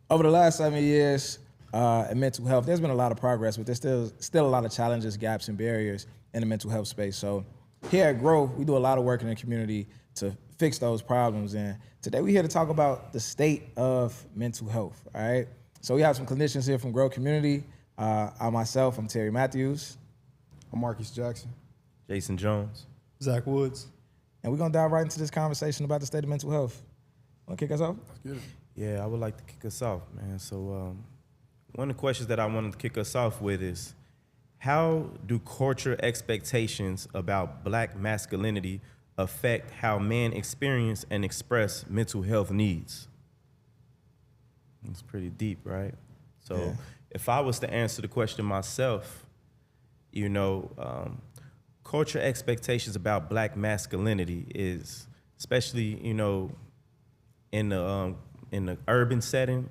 Over the last 7 years in mental health, there's been a lot of progress, but there's still a lot of challenges, gaps, and barriers in the mental health space. So here at GRO, we do a lot of work in the community to fix those problems. And today we're here to talk about the state of mental health, all right? So we have some clinicians here from GRO Community. I'm Terry Matthews. I'm Marcus Jackson. Jason Jones. Zach Woods. And we're gonna dive right into this conversation about the state of mental health. Wanna kick us off? Let's get it. Yeah, I would like to kick us off, man. So one of the questions that I wanted to kick us off with is, how do cultural expectations about Black masculinity affect how men experience and express mental health needs? It's pretty deep, right? So yeah. If I was to answer the question myself, cultural expectations about Black masculinity is, especially, in the urban setting,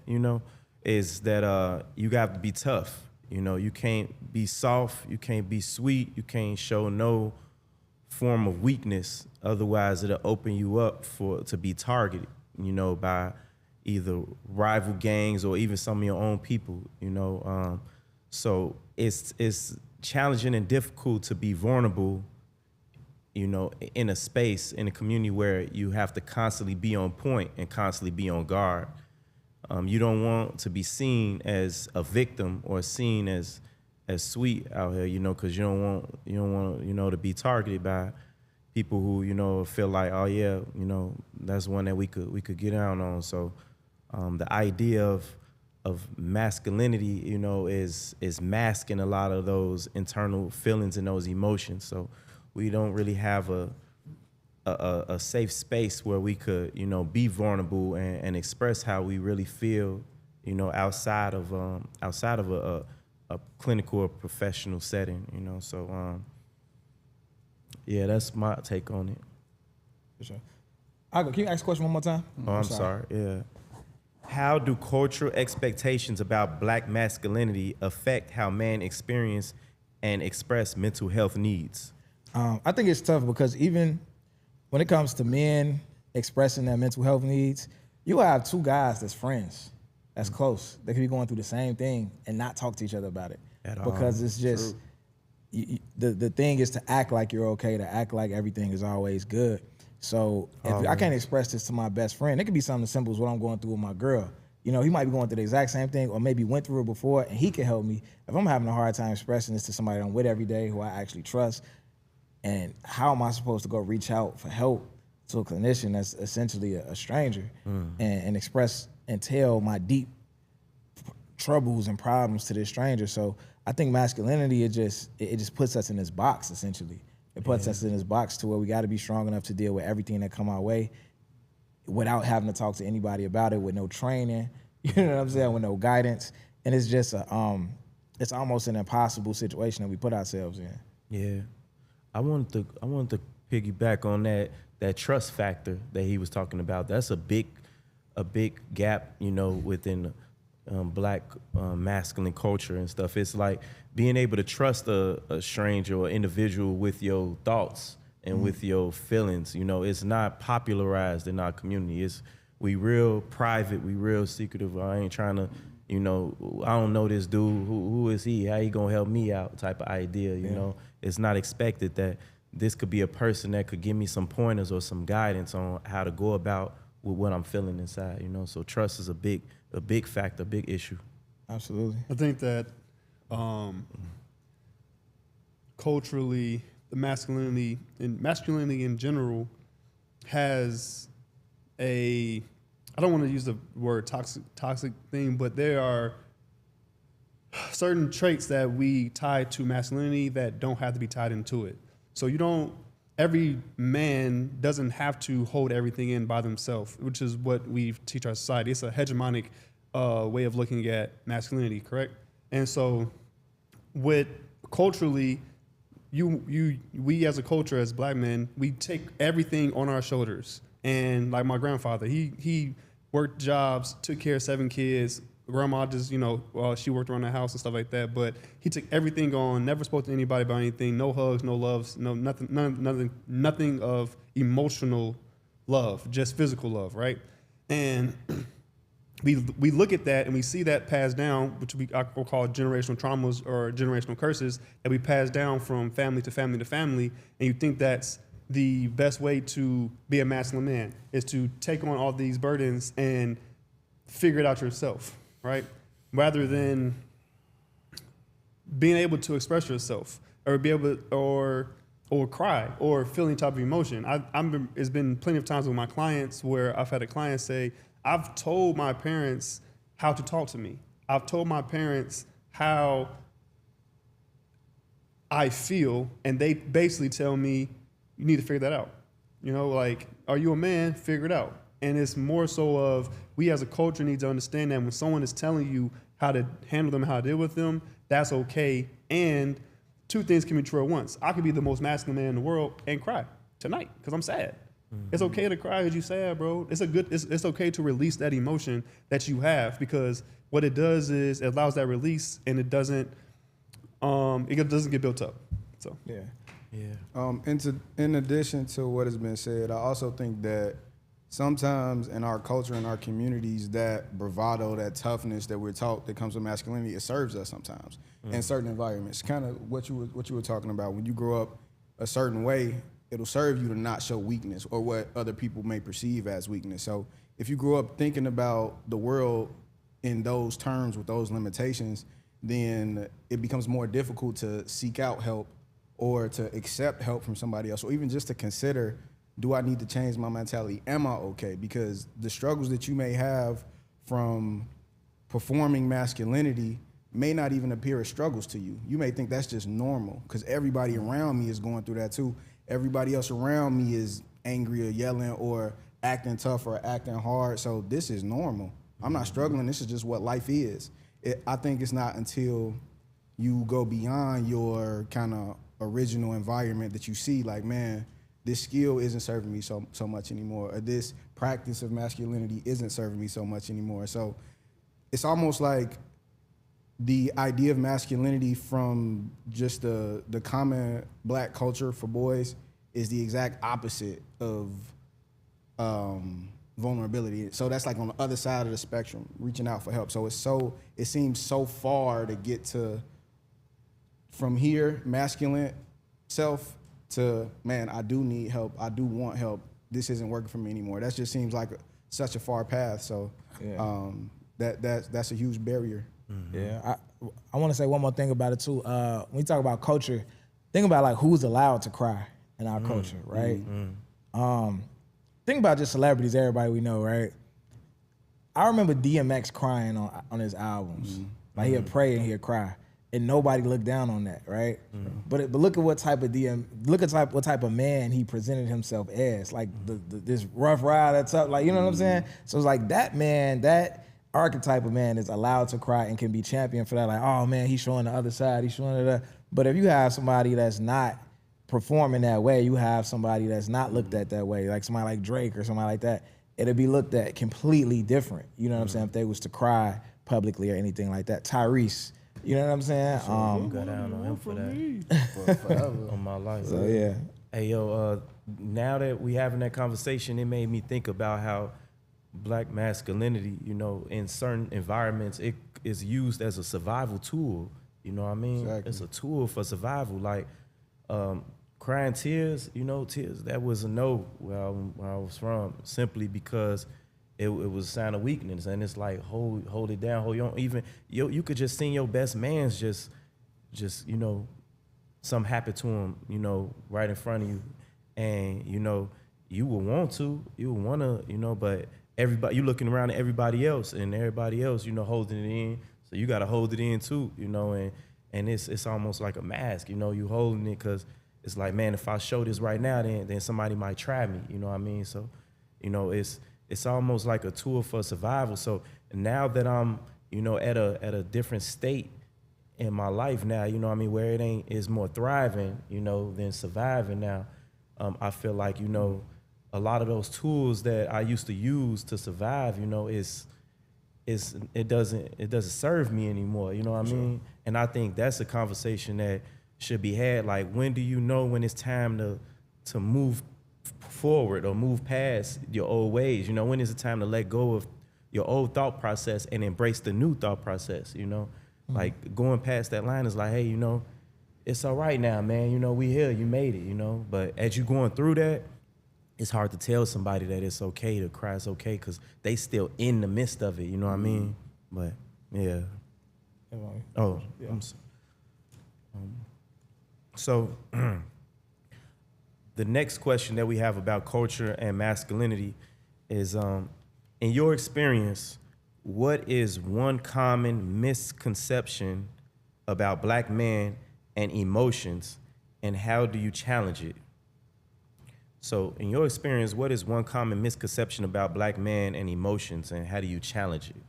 is that you got to be tough. You can't be soft, you can't be sweet, you can't show no form of weakness. Otherwise, it'll open you up to be targeted, by either rival gangs or even some of your own people. So it's challenging and difficult to be vulnerable, in a space, in a community where you have to constantly be on point and constantly be on guard. You don't want to be seen as a victim or seen as sweet out here, because you don't want, to be targeted by people who, feel like, oh yeah, that's one that we could get down on. So the idea of masculinity, is masking a lot of those internal feelings and those emotions. So we don't really have a safe space where we could, be vulnerable and express how we really feel, outside of a clinical or professional setting, So yeah, that's my take on it. For sure. Can you ask the question one more time? Oh, I'm sorry. Yeah. How do cultural expectations about Black masculinity affect how men experience and express mental health needs? I think it's tough because even when it comes to men expressing their mental health needs, you have two guys that's friends, that's close. They could be going through the same thing and not talk to each other about it. Because it's just, the thing is to act like you're okay, to act like everything is always good. So if I can't express this to my best friend, it could be something as simple as what I'm going through with my girl. He might be going through the exact same thing or maybe went through it before and he can help me. If I'm having a hard time expressing this to somebody I'm with every day who I actually trust, and how am I supposed to go reach out for help to a clinician that's essentially a stranger and express and tell my deep troubles and problems to this stranger? So I think masculinity, it just puts us in this box, essentially. It puts us in this box to where we got to be strong enough to deal with everything that come our way without having to talk to anybody about it, with no training, with no guidance. And it's just it's almost an impossible situation that we put ourselves in. Yeah. I wanted to piggyback on that trust factor that he was talking about. That's a big gap, within Black masculine culture and stuff. It's like being able to trust a stranger or individual with your thoughts and with your feelings. It's not popularized in our community. We real private, we real secretive. I ain't trying to, I don't know this dude. Who is he? How he gonna help me out? Type of idea. You know, it's not expected that this could be a person that could give me some pointers or some guidance on how to go about with what I'm feeling inside. So trust is a big factor, a big issue. Absolutely. I think that culturally, the masculinity in general has I don't want to use the word toxic thing, but there are certain traits that we tie to masculinity that don't have to be tied into it. So every man doesn't have to hold everything in by themselves, which is what we teach our society. It's a hegemonic way of looking at masculinity, correct? And so culturally, we as a culture, as Black men, we take everything on our shoulders. And like my grandfather, he worked jobs, took care of 7 kids. Grandma just, she worked around the house and stuff like that. But he took everything on, never spoke to anybody about anything, no hugs, no loves, no nothing of emotional love, just physical love, right? And we look at that and we see that passed down, which I will call generational traumas or generational curses that we pass down from family to family to family, and you think that's the best way to be a masculine man is to take on all these burdens and figure it out yourself, right? Rather than being able to express yourself or be able to, or cry or feel any type of emotion. It's been plenty of times with my clients where I've had a client say, I've told my parents how to talk to me. I've told my parents how I feel, and they basically tell me, you need to figure that out. You know, like, are you a man? Figure it out. And it's more so of, we as a culture need to understand that when someone is telling you how to handle them, how to deal with them, that's okay. And two things can be true at once. I could be the most masculine man in the world and cry tonight because I'm sad. Mm-hmm. It's okay to cry because you're sad, bro. It's okay to release that emotion that you have, because what it does is it allows that release, and it doesn't get built up. So Yeah. In addition to what has been said, I also think that sometimes in our culture, in our communities, that bravado, that toughness that we're taught that comes with masculinity, it serves us sometimes in certain environments. Kind of what you were talking about. When you grow up a certain way, it'll serve you to not show weakness or what other people may perceive as weakness. So if you grow up thinking about the world in those terms with those limitations, then it becomes more difficult to seek out help or to accept help from somebody else, or even just to consider, do I need to change my mentality? Am I okay? Because the struggles that you may have from performing masculinity may not even appear as struggles to you. You may think that's just normal because everybody around me is going through that too. Everybody else around me is angry or yelling or acting tough or acting hard. So this is normal. I'm not struggling. This is just what life is. I think it's not until you go beyond your kind of original environment that you see, like, man, this skill isn't serving me so much anymore, or this practice of masculinity isn't serving me so much anymore. So it's almost like the idea of masculinity from just the common black culture for boys is the exact opposite of vulnerability. So that's like on the other side of the spectrum, reaching out for help. So it seems so far to get to from here, masculine self, to, man, I do need help. I do want help. This isn't working for me anymore. That just seems like such a far path. So that's a huge barrier. Mm-hmm. Yeah, I want to say one more thing about it too. When we talk about culture, think about like who's allowed to cry in our culture, right? Think about just celebrities, everybody we know, right? I remember DMX crying on his albums. Like he'd pray and he'd cry, and nobody looked down on that, right? But look at what type of what type of man he presented himself as, like this rough ride that's up, like, you know what I'm saying? So it's like that man, that archetype of man is allowed to cry and can be championed for that. Like, oh man, he's showing the other side, he's showing it. But if you have somebody that's not performing that way, you have somebody that's not looked at that way, like somebody like Drake or somebody like that, it'll be looked at completely different. You know what I'm saying? If they was to cry publicly or anything like that. Tyrese, you know what I'm saying? Go down on him for that. Forever. On my life. So yeah. Hey yo, now that we having that conversation, it made me think about how black masculinity, you know, in certain environments, it is used as a survival tool. You know what I mean? Exactly. It's a tool for survival. Like crying tears, you know, tears, that was a no where I was from, simply because it was a sign of weakness. And it's like, hold it down, hold on. Even you could just see your best man's just, you know, something happened to him, you know, right in front of you. And, you know, you would want to, you know, but everybody, you looking around at everybody else, and everybody else, you know, holding it in. So you got to hold it in too, you know, and it's almost like a mask, you know, you holding it because it's like, man, if I show this right now, then somebody might try me, you know what I mean? So, you know, it's almost like a tool for survival. So now that I'm, you know, at a different state in my life now, you know what I mean, where it's more thriving, you know, than surviving now, I feel like, you know, a lot of those tools that I used to use to survive, you know, it doesn't serve me anymore, you know what I mean? And I think that's a conversation that should be had. Like, when do you know when it's time to move forward or move past your old ways? You know, when is it time to let go of your old thought process and embrace the new thought process, you know? Like going past that line is like, hey, you know, it's all right now, man. You know, we here, you made it, you know? But as you going through that, it's hard to tell somebody that it's okay to cry, it's okay, because they still in the midst of it, you know what I mean? But, yeah. Oh, yeah. So, the next question that we have about culture and masculinity is, in your experience, what is one common misconception about Black men and emotions, and how do you challenge it? So, in your experience, what is one common misconception about Black men and emotions, and how do you challenge it?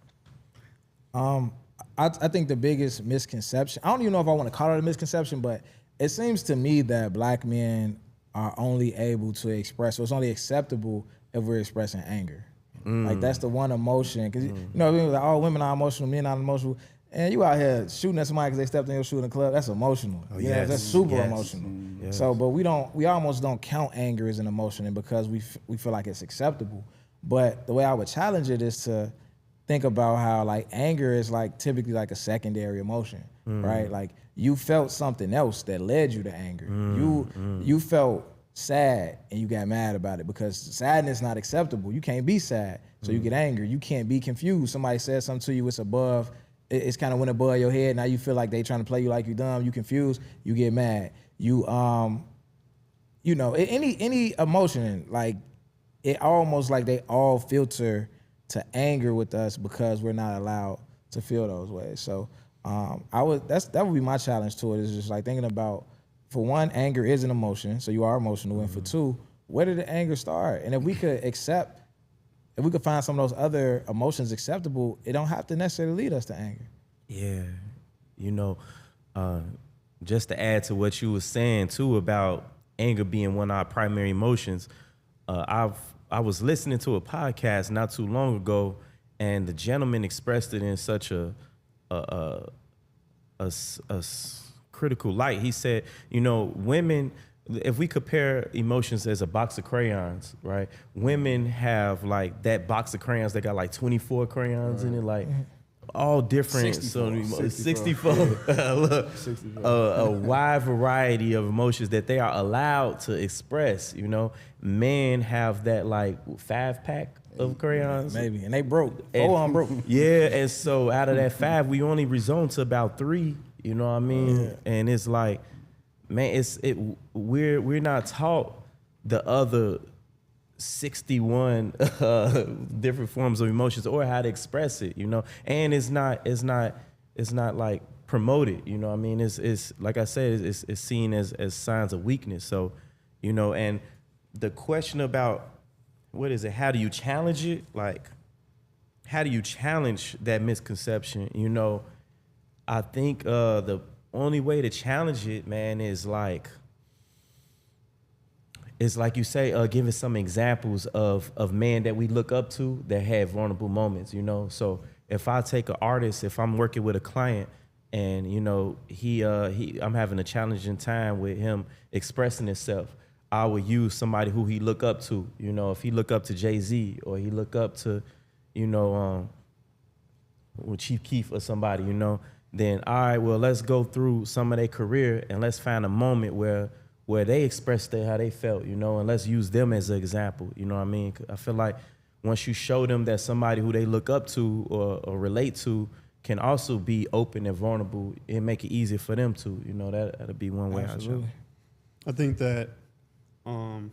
I think the biggest misconception, I don't even know if I want to call it a misconception, but it seems to me that Black men are only able to express, so it's only acceptable if we're expressing anger. Like that's the one emotion, because you know, like, oh, women are emotional, men are emotional, and you out here shooting at somebody because they stepped in your shoe in the club. That's emotional. Oh, yeah, yes, that's super yes, emotional. yes. So, but we almost don't count anger as an emotion, and because we feel like it's acceptable. But the way I would challenge it is to think about how like anger is like typically like a secondary emotion, right? Like you felt something else that led you to anger. You felt sad and you got mad about it because sadness is not acceptable. You can't be sad, so you get angry. You can't be confused. Somebody says something to you, it's above, it's kind of went above your head. Now you feel like they trying to play you like you dumb. You confused. You get mad. You know, any emotion, like it almost like they all filter to anger with us because we're not allowed to feel those ways. So that would be my challenge to it, is just like thinking about, for one, anger is an emotion, so you are emotional, and for two, where did the anger start? And if we could find some of those other emotions acceptable, it don't have to necessarily lead us to anger. Yeah, you know, just to add to what you were saying too about anger being one of our primary emotions, I was listening to a podcast not too long ago, and the gentleman expressed it in such a critical light. He said, you know, women, if we compare emotions as a box of crayons, right? Women have like that box of crayons that got like 24 crayons in it, like all different. 64. Look, 64. A wide variety of emotions that they are allowed to express, you know. Men have that like 5-pack of crayons. Maybe, and they broke. 4 of them broke. Yeah, and so out of that 5, we only rezone to about 3. You know what I mean? Yeah. And it's like, man, we're not taught the other 61 different forms of emotions or how to express it, you know. And it's not like promoted, you know what I mean? It's like I said, it's seen as signs of weakness. So, you know, and the question about what is it? How do you challenge it? Like, how do you challenge that misconception? You know, I think the only way to challenge it, man, is like you say, giving some examples of men that we look up to that have vulnerable moments, you know? So if I take an artist, if I'm working with a client and, you know, I'm having a challenging time with him expressing himself, I would use somebody who he look up to. You know, if he look up to Jay-Z or he look up to, you know, Chief Keef or somebody, you know, then all right, well, let's go through some of their career and let's find a moment where they expressed how they felt, you know, and let's use them as an example, you know what I mean? I feel like once you show them that somebody who they look up to or relate to can also be open and vulnerable, it make it easier for them to, you know, that'll be one way. Absolutely. I think that on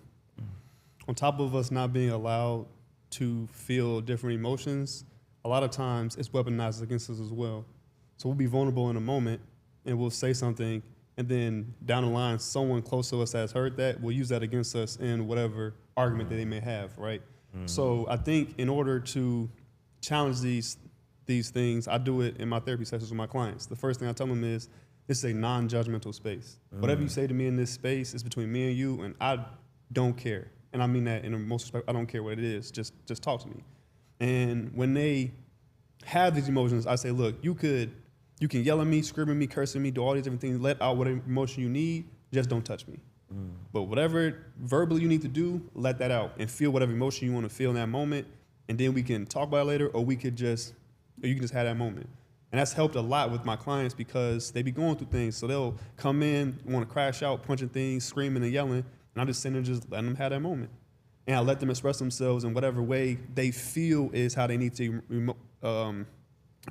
top of us not being allowed to feel different emotions, a lot of times it's weaponized against us as well. So we'll be vulnerable in a moment and we'll say something, and then down the line, someone close to us has heard that, will use that against us in whatever argument that they may have, right? Mm-hmm. So I think in order to challenge these things, I do it in my therapy sessions with my clients. The first thing I tell them is, this is a non-judgmental space. Whatever you say to me in this space is between me and you, and I don't care. And I mean that in the most respect. I don't care what it is. Just talk to me. And when they have these emotions, I say, look, you can yell at me, scream at me, curse at me, do all these different things, let out whatever emotion you need, just don't touch me. But whatever verbally you need to do, let that out and feel whatever emotion you want to feel in that moment, and then we can talk about it later, or you can just have that moment. And that's helped a lot with my clients because they be going through things. So they'll come in, want to crash out, punching things, screaming and yelling, and I just sit there and just letting them have that moment. And I let them express themselves in whatever way they feel is how they need to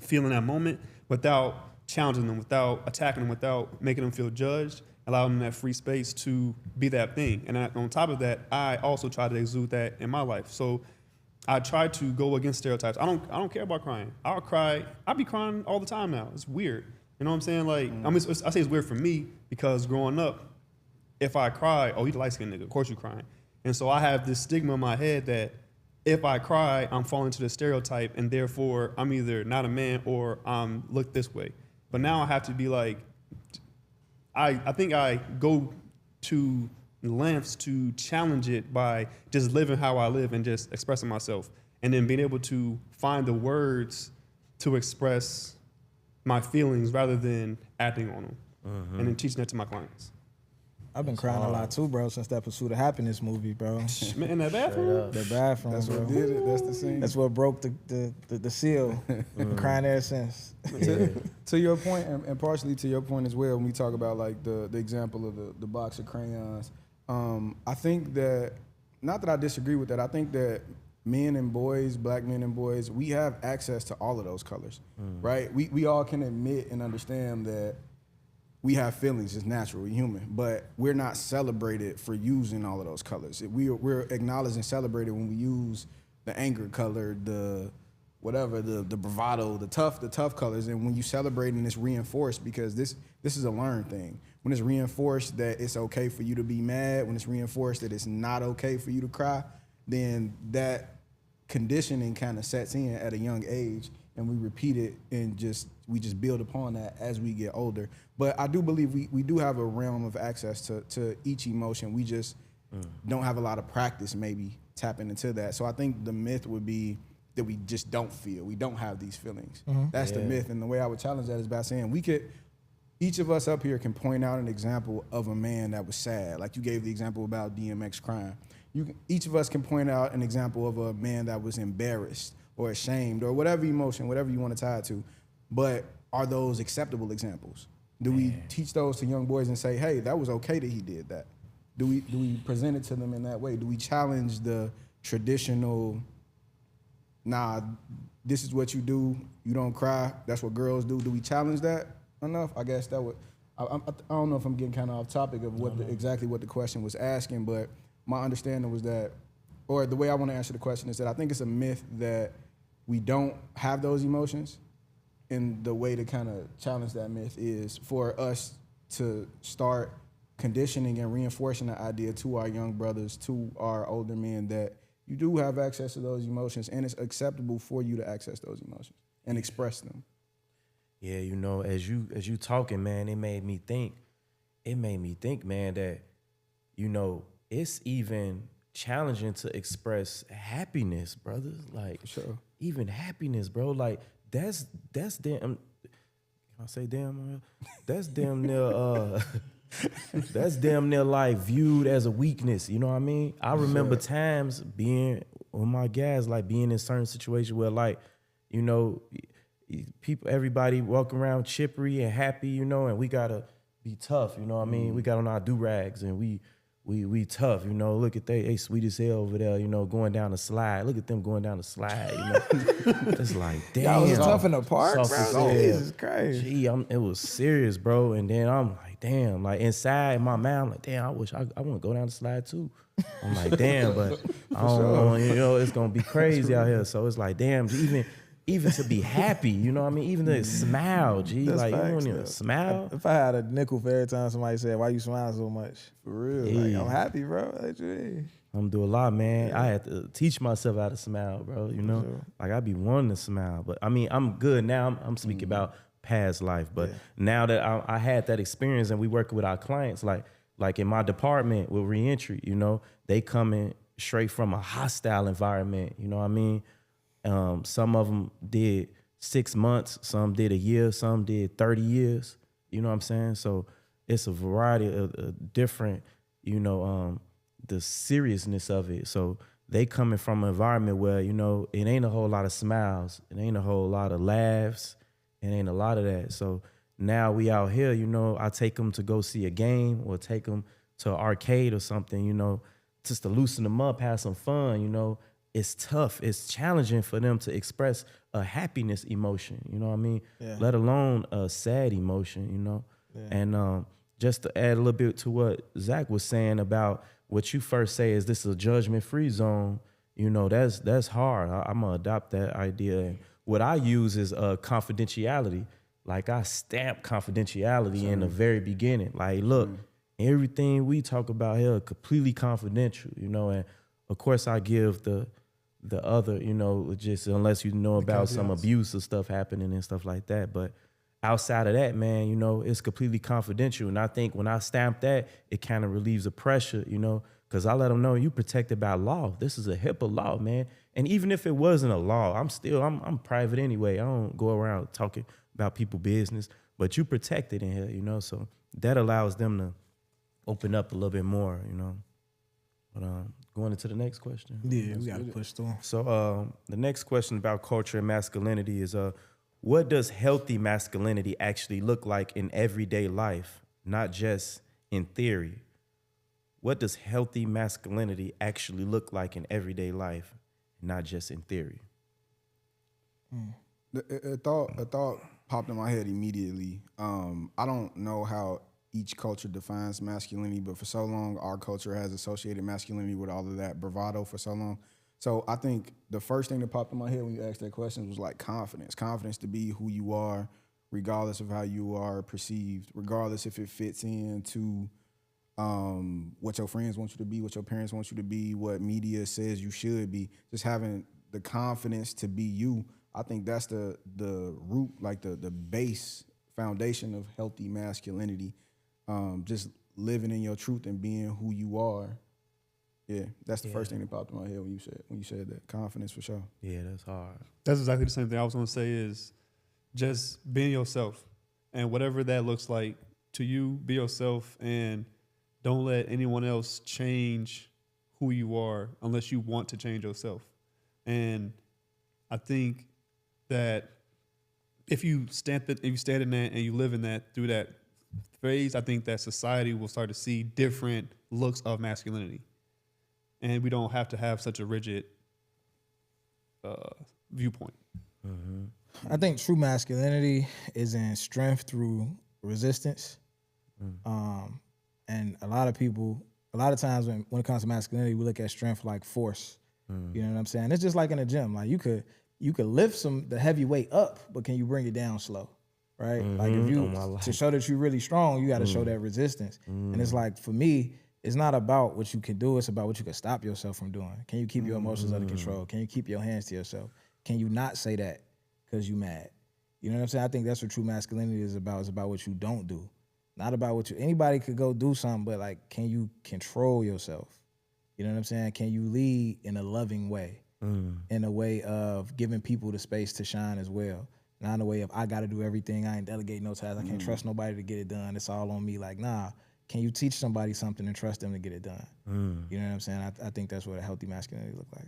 feel in that moment, without challenging them, without attacking them, without making them feel judged, allowing them that free space to be that thing. And on top of that, I also try to exude that in my life. So I try to go against stereotypes. I don't care about crying. I'll cry. I be crying all the time now. It's weird. You know what I'm saying? Like, I say it's weird for me because growing up, if I cry, oh, you the light-skinned nigga. Of course you crying. And so I have this stigma in my head that if I cry, I'm falling into the stereotype, and therefore I'm either not a man or I'm looked this way. But now I have to be like, I think I go to lengths to challenge it by just living how I live and just expressing myself, and then being able to find the words to express my feelings rather than acting on them, and then teaching that to my clients. I've been crying a lot too, bro, since that Pursuit of Happiness movie, bro. In that bathroom? The bathroom, That's bro. what did it. That's the scene. That's what broke the seal. Been crying ever since. To your point, and partially to your point as well, when we talk about like the example of the box of crayons, I think that, not that I disagree with that, I think that men and boys, black men and boys, we have access to all of those colors, right? We all can admit and understand that we have feelings, it's natural, we're human, but we're not celebrated for using all of those colors. We're acknowledged and celebrated when we use the anger color, the whatever, the bravado, the tough colors. And when you celebrate and it's reinforced, because this is a learned thing. When it's reinforced that it's okay for you to be mad, when it's reinforced that it's not okay for you to cry, then that conditioning kind of sets in at a young age, and we repeat it and we just build upon that as we get older. But I do believe we do have a realm of access to each emotion. We just don't have a lot of practice maybe tapping into that. So I think the myth would be that we just don't feel. We don't have these feelings. That's the myth. And the way I would challenge that is by saying each of us up here can point out an example of a man that was sad. Like you gave the example about DMX crying. Each of us can point out an example of a man that was embarrassed or ashamed or whatever emotion, whatever you want to tie it to. But are those acceptable examples? Do we teach those to young boys and say, hey, that was okay that he did that? Do we present it to them in that way? Do we challenge the traditional, nah, this is what you do, you don't cry, that's what girls do? Do we challenge that enough? I guess that would, I don't know if I'm getting kind of off topic of exactly what the question was asking, but my understanding was that, or the way I want to answer the question is that I think it's a myth that we don't have those emotions. And the way to kind of challenge that myth is for us to start conditioning and reinforcing the idea to our young brothers, to our older men, that you do have access to those emotions and it's acceptable for you to access those emotions and express them. Yeah, you know, as you talking, man, it made me think, man, that, you know, it's even challenging to express happiness, brother. Like, sure. Even happiness, bro. Like, that's damn. Can I say damn? That's damn near. That's damn near like viewed as a weakness. You know what I mean? I remember times being on my gas, like being in certain situations where, like, you know, people, everybody walk around chippery and happy, you know, and we gotta be tough. You know what I mean? We got on our do-rags and we tough, you know. Look at they sweet as hell over there, you know, going down the slide. Look at them going down the slide, you know. It's like, damn. Y'all was tough in the park, Soft bro. as hell. Jesus Christ. Gee, it was serious, bro. And then I'm like, damn. Like inside my mind, I'm like, damn, I wish I want to go down the slide too. I'm like, damn, but I don't know, you know, it's gonna be crazy out here. So it's like, damn, even to be happy, you know what I mean? Even to smile, G. That's like, facts, you don't even though. smile. If I had a nickel for every time somebody said, why you smiling so much? For real. Like, I'm happy, bro. Like, hey. I'm doing a lot, man. Yeah. I had to teach myself how to smile, bro. You know, Sure. like I be wanting to smile, but I mean, I'm good now. I'm speaking about past life, but now that I had that experience and we work with our clients, like in my department with reentry, you know, they coming straight from a hostile environment. You know what I mean? Some of them did 6 months, some did a year, some did 30 years. You know what I'm saying? So it's a variety of different, you know, the seriousness of it. So they coming from an environment where, you know, it ain't a whole lot of smiles, it ain't a whole lot of laughs, it ain't a lot of that. So now we out here, you know, I take them to go see a game or take them to an arcade or something, you know, just to loosen them up, have some fun, you know. It's tough, it's challenging for them to express a happiness emotion, you know what I mean? Yeah. Let alone a sad emotion, you know? Yeah. And just to add a little bit to what Zach was saying about what you first say is this is a judgment-free zone, you know, that's hard. I'm gonna adopt that idea. And what I use is confidentiality. Like I stamp confidentiality in the very beginning. Like, look, everything we talk about here completely confidential, you know, and of course I give the other, you know, just unless you know about some abuse or stuff happening and stuff like that. But outside of that, man, you know, it's completely confidential. And I think when I stamp that, it kind of relieves the pressure, you know, because I let them know you protected by law. This is a HIPAA law, man. And even if it wasn't a law, I'm private anyway. I don't go around talking about people's business, but you protected in here, you know, so that allows them to open up a little bit more, you know. But going into the next question. Yeah, we got to push through. So the next question about culture and masculinity is what does healthy masculinity actually look like in everyday life, not just in theory? What does healthy masculinity actually look like in everyday life, not just in theory? A thought popped in my head immediately. I don't know how each culture defines masculinity, but for so long, our culture has associated masculinity with all of that bravado for so long. So I think the first thing that popped in my head when you asked that question was like confidence. Confidence to be who you are, regardless of how you are perceived, regardless if it fits into what your friends want you to be, what your parents want you to be, what media says you should be. Just having the confidence to be you. I think that's the root, like the base foundation of healthy masculinity. Just living in your truth and being who you are. Yeah, that's the first thing that popped in my head when you said that. Confidence for sure. Yeah, that's hard. That's exactly the same thing I was going to say is just being yourself. And whatever that looks like to you, be yourself and don't let anyone else change who you are unless you want to change yourself. And I think that if you stand in that and you live in that through that phase, I think that society will start to see different looks of masculinity. And we don't have to have such a rigid viewpoint. Mm-hmm. I think true masculinity is in strength through resistance. And a lot of times when it comes to masculinity, we look at strength like force. You know what I'm saying? It's just like in a gym. Like you could lift the heavy weight up, but can you bring it down slow? Right? Like if you, to show that you're really strong, you got to show that resistance. And it's like, for me, it's not about what you can do, it's about what you can stop yourself from doing. Can you keep your emotions under control? Can you keep your hands to yourself? Can you not say that because you mad? You know what I'm saying? I think that's what true masculinity is about. It's about what you don't do. Not about anybody could go do something, but like, can you control yourself? You know what I'm saying? Can you lead in a loving way? In a way of giving people the space to shine as well. Not in a way of, I got to do everything. I ain't delegating no tasks. I can't trust nobody to get it done. It's all on me. Like, nah, can you teach somebody something and trust them to get it done? You know what I'm saying? I think that's what a healthy masculinity look like.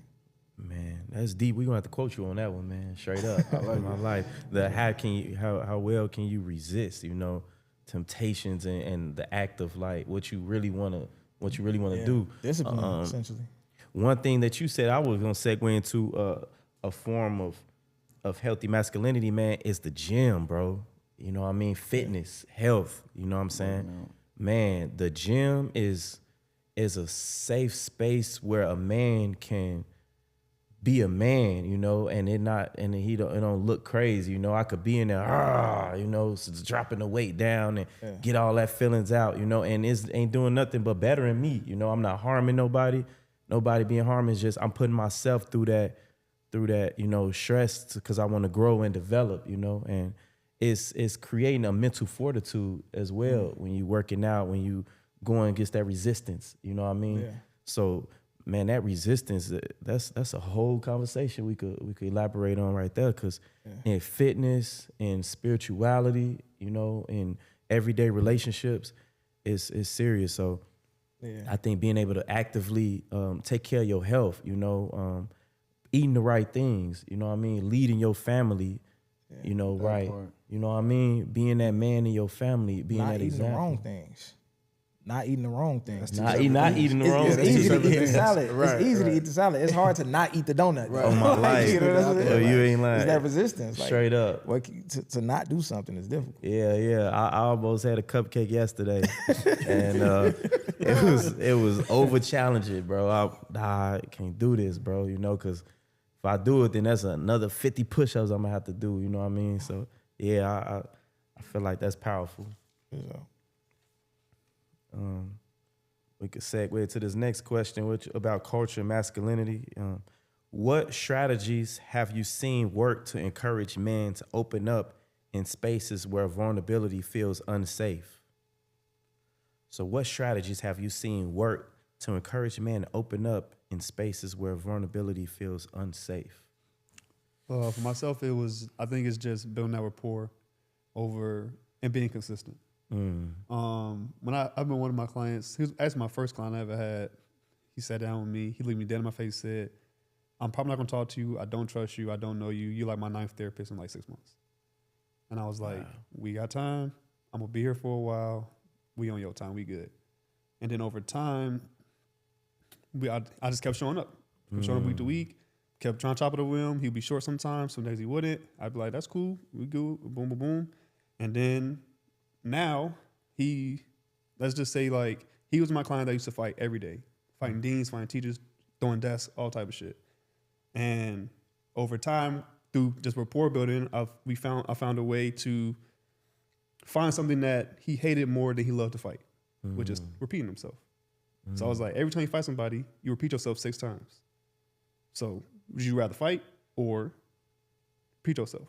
Man, that's deep. We're gonna have to quote you on that one, man. Straight up. I like my life. How well can you resist, you know, temptations and the act of like what you really wanna do. Discipline, essentially. One thing that you said I was gonna segue into a form of healthy masculinity, man, is the gym, bro. You know what I mean? Fitness, health, you know what I'm saying? Man, the gym is a safe space where a man can be a man, you know, and it don't look crazy, you know. I could be in there, you know, dropping the weight down and get all that feelings out, you know, and it ain't doing nothing but bettering me, you know. I'm not harming nobody being harmed. It's just I'm putting myself through that, you know, stress because I want to grow and develop, you know, and it's creating a mental fortitude as well when you working out, when you going against that resistance, you know what I mean? Yeah. So, man, that resistance, that's a whole conversation we could elaborate on right there, because in fitness, in spirituality, you know, in everyday relationships, it's serious. So I think being able to actively take care of your health, eating the right things, you know what I mean, leading your family, right, part. you know what I mean, being that man in your family, being Not that eating example. the wrong things. Not eating the wrong things. Not eating the wrong It's things. easy to eat the things. salad. Right, It's easy to right. eat the salad. It's hard to not eat the donut. Right. Oh, my life. You know what I'm Yo, saying? you ain't lying. It's that resistance. Like, Straight up. To not do something is difficult. Yeah. I almost had a cupcake yesterday, and it was over challenging, bro. I can't do this, bro. Because if I do it, then that's another 50 push-ups I'm gonna have to do. You know what I mean? So yeah, I feel like that's powerful. So, We could segue to this next question, which about culture and masculinity. What strategies have you seen work to encourage men to open up in spaces where vulnerability feels unsafe? So what strategies have you seen work to encourage men to open up in spaces where vulnerability feels unsafe? For myself, I think it's just building that rapport over and being consistent. When I've been one of my clients, he was actually my first client I ever had. He sat down with me. He looked me dead in my face, said, "I'm probably not gonna talk to you. I don't trust you. I don't know you. You're like my 9th therapist in like 6 months." And I was like, Wow. "We got time. I'm gonna be here for a while. We on your time. We good." And then over time, I just kept showing up. Showing up week to week. Kept trying to chop it up with him. He'd be short sometimes. Some days he wouldn't. I'd be like, "That's cool. We good." Boom, boom, boom. And then now let's just say like he was my client that used to fight every day, fighting deans, fighting teachers, throwing desks, all type of shit. And over time, through just rapport building, I found a way to find something that he hated more than he loved to fight, which is repeating himself. So I was like, every time you fight somebody, you repeat yourself 6 times. So would you rather fight or repeat yourself?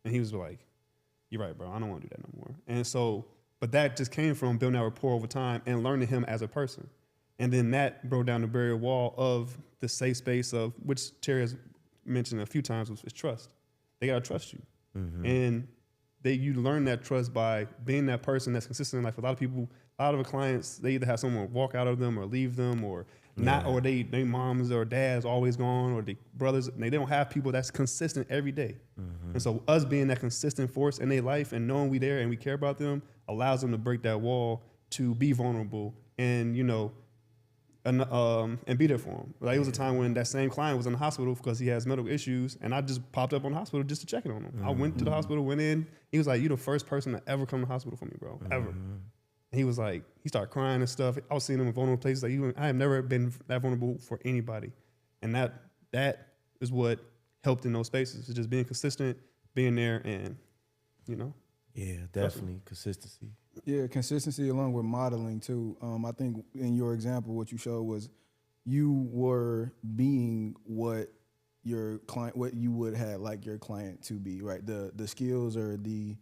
And he was like, "You're right, bro. I don't want to do that no more." And so, but that just came from building that rapport over time and learning him as a person. And then that broke down the barrier wall of the safe space of, which Terry has mentioned a few times, is trust. They got to trust you. And you learn that trust by being that person that's consistent. Like for a lot of people, a lot of the clients, they either have someone walk out of them or leave them or not, or they moms or dads always gone, or they brothers, they don't have people that's consistent every day. And so us being that consistent force in their life and knowing we there and we care about them allows them to break that wall to be vulnerable and, and be there for them. Like it was a time when that same client was in the hospital because he has medical issues, and I just popped up on the hospital just to check in on him. I went to the hospital, went in. He was like, "You the first person to ever come to the hospital for me, bro, ever." And he was like, he started crying and stuff. I was seeing him in vulnerable places. Like, I have never been that vulnerable for anybody, and that is what helped in those spaces. It's just being consistent, being there, and Yeah, definitely consistency. Yeah, consistency along with modeling too. I think in your example, what you showed was you were being what your client, what you would have like your client to be, right? The skills or the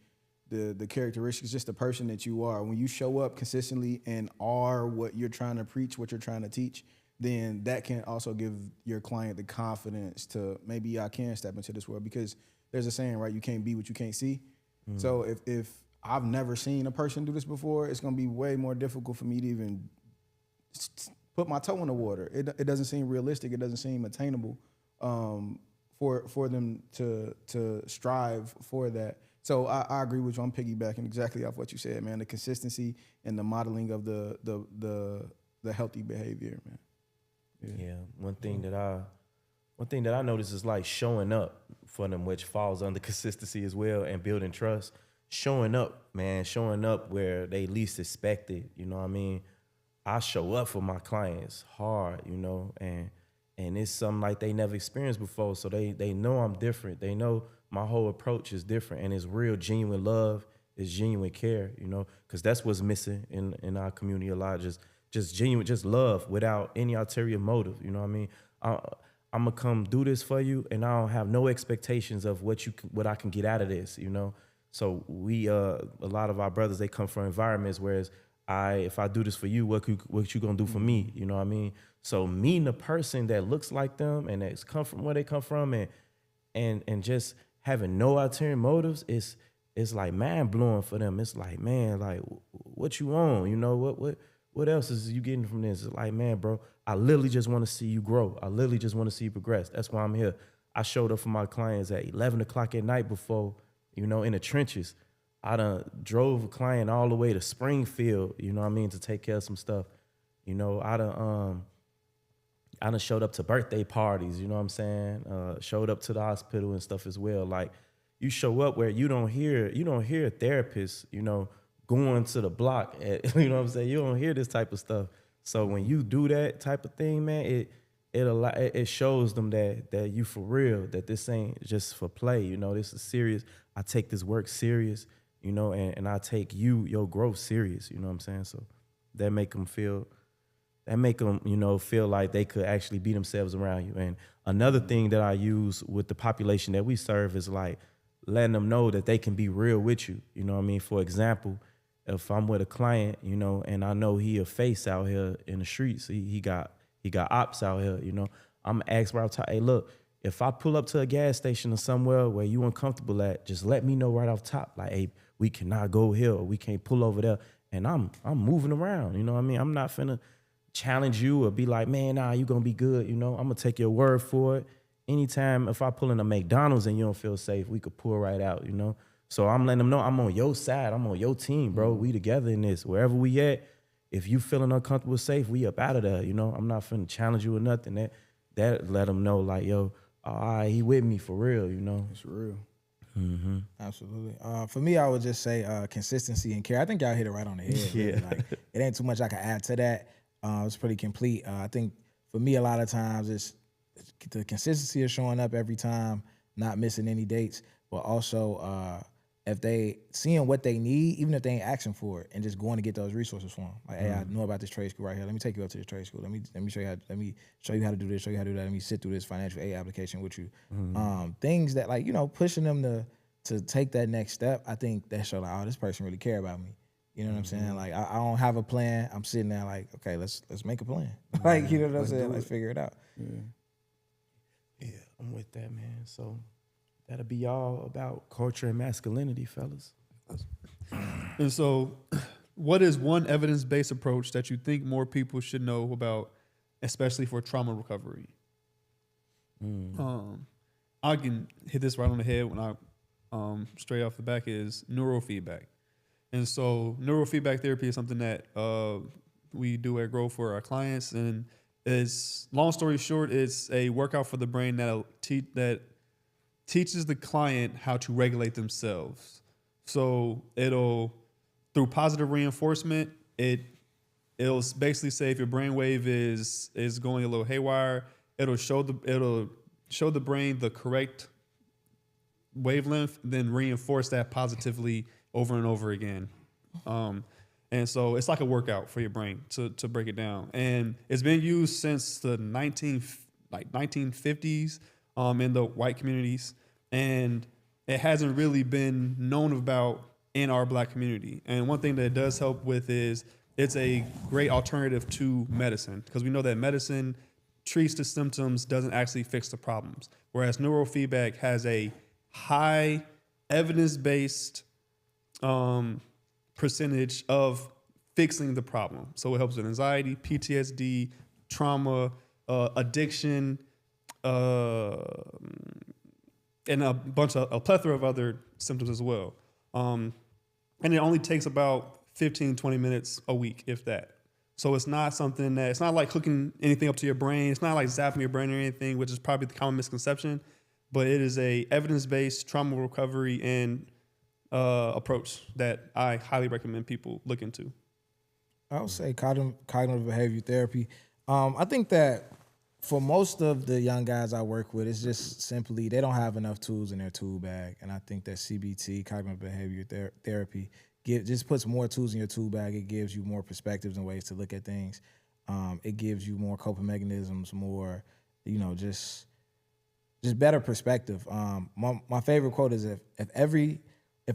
characteristics, just the person that you are. When you show up consistently and are what you're trying to preach, what you're trying to teach, then that can also give your client the confidence to maybe I can step into this world, because there's a saying, right? You can't be what you can't see. So if I've never seen a person do this before, it's gonna be way more difficult for me to even put my toe in the water. It doesn't seem realistic. It doesn't seem attainable for them to strive for that. So I agree with you. I'm piggybacking exactly off what you said, man. The consistency and the modeling of the healthy behavior, man. Yeah. One thing that I notice is like showing up for them, which falls under consistency as well, and building trust. Showing up, man, showing up where they least expect it. You know what I mean? I show up for my clients hard, and it's something like they never experienced before. So they know I'm different. They know my whole approach is different, and it's real, genuine love, it's genuine care, because that's what's missing in our community a lot. Just genuine, just love without any ulterior motive. You know what I mean? I'm gonna come do this for you, and I don't have no expectations of what I can get out of this. So we a lot of our brothers, they come from environments whereas if I do this for you, what you gonna do for me? You know what I mean? So meeting a person that looks like them and that's come from where they come from and just having no ulterior motives, it's like mind blowing for them. It's like, man, like what you on? what else is you getting from this? It's like, man, bro, I literally just want to see you grow. I literally just want to see you progress. That's why I'm here. I showed up for my clients at 11 o'clock at night before, you know, in the trenches. I done drove a client all the way to Springfield, you know what I mean, to take care of some stuff. You know, I done showed up to birthday parties, you know what I'm saying? Showed up to the hospital and stuff as well. Like, you show up where you don't hear therapists, you know, going to the block at, you know what I'm saying? You don't hear this type of stuff. So when you do that type of thing, man, it shows them that you for real, that this ain't just for play, you know, this is serious. I take this work serious, you know, and I take your growth serious, you know what I'm saying? So that make them, you know, feel like they could actually be themselves around you. And another thing that I use with the population that we serve is like letting them know that they can be real with you. You know what I mean? For example, if I'm with a client, you know, and I know he a face out here in the streets, he got ops out here, you know, I'm asked right off top, hey, look, if I pull up to a gas station or somewhere where you uncomfortable at, just let me know right off top. Like, hey, we cannot go here or we can't pull over there. And I'm moving around, you know what I mean? I'm not finna challenge you or be like, man, nah, you gonna be good, you know? I'm gonna take your word for it. Anytime if I pull in a McDonald's and you don't feel safe, we could pull right out, you know? So I'm letting them know I'm on your side. I'm on your team, bro. We together in this. Wherever we at, if you feeling uncomfortable, safe, we up out of there, you know? I'm not finna challenge you or nothing. That let them know, like, yo, all right, he with me for real, you know? It's real. Mm-hmm. Absolutely. For me, I would just say consistency and care. I think y'all hit it right on the head. Yeah. Really. Like, it ain't too much I can add to that. It's pretty complete. I think for me, a lot of times it's the consistency of showing up every time, not missing any dates, but also if they seeing what they need, even if they ain't asking for it, and just going to get those resources for them. Like, hey, I know about this trade school right here. Let me take you up to this trade school. Let me show you how to do this. Show you how to do that. Let me sit through this financial aid application with you. Things that, like, you know, pushing them to take that next step. I think that show like, oh, this person really care about me. You know what I'm saying? Like, I don't have a plan. I'm sitting there like, okay, let's make a plan. Like, you know what I'm saying? Let's figure it out. Yeah, I'm with that, man. So that'll be all about culture and masculinity, fellas. And so, what is one evidence-based approach that you think more people should know about, especially for trauma recovery? I can hit this right on the head when I straight off the back is neurofeedback. And so neurofeedback therapy is something that we do at GRO for our clients. And it's, long story short, it's a workout for the brain that teaches the client how to regulate themselves. So it'll, through positive reinforcement, it'll basically say if your brainwave is going a little haywire, it'll show the brain the correct wavelength, then reinforce that positively over and over again. And so it's like a workout for your brain to break it down. And it's been used since the 1950s in the white communities. And it hasn't really been known about in our black community. And one thing that it does help with is it's a great alternative to medicine, because we know that medicine treats the symptoms, doesn't actually fix the problems. Whereas neurofeedback has a high evidence-based percentage of fixing the problem. So it helps with anxiety, PTSD, trauma, addiction, and a plethora of other symptoms as well. And it only takes about 15, 20 minutes a week, if that. So it's not something that, it's not like hooking anything up to your brain. It's not like zapping your brain or anything, which is probably the common misconception. But it is a evidence-based trauma recovery and approach that I highly recommend people look into. I would say cognitive behavior therapy. I think that for most of the young guys I work with, it's just simply they don't have enough tools in their tool bag. And I think that CBT, cognitive behavior therapy, just puts more tools in your tool bag. It gives you more perspectives and ways to look at things. It gives you more coping mechanisms, more, just better perspective. My favorite quote is if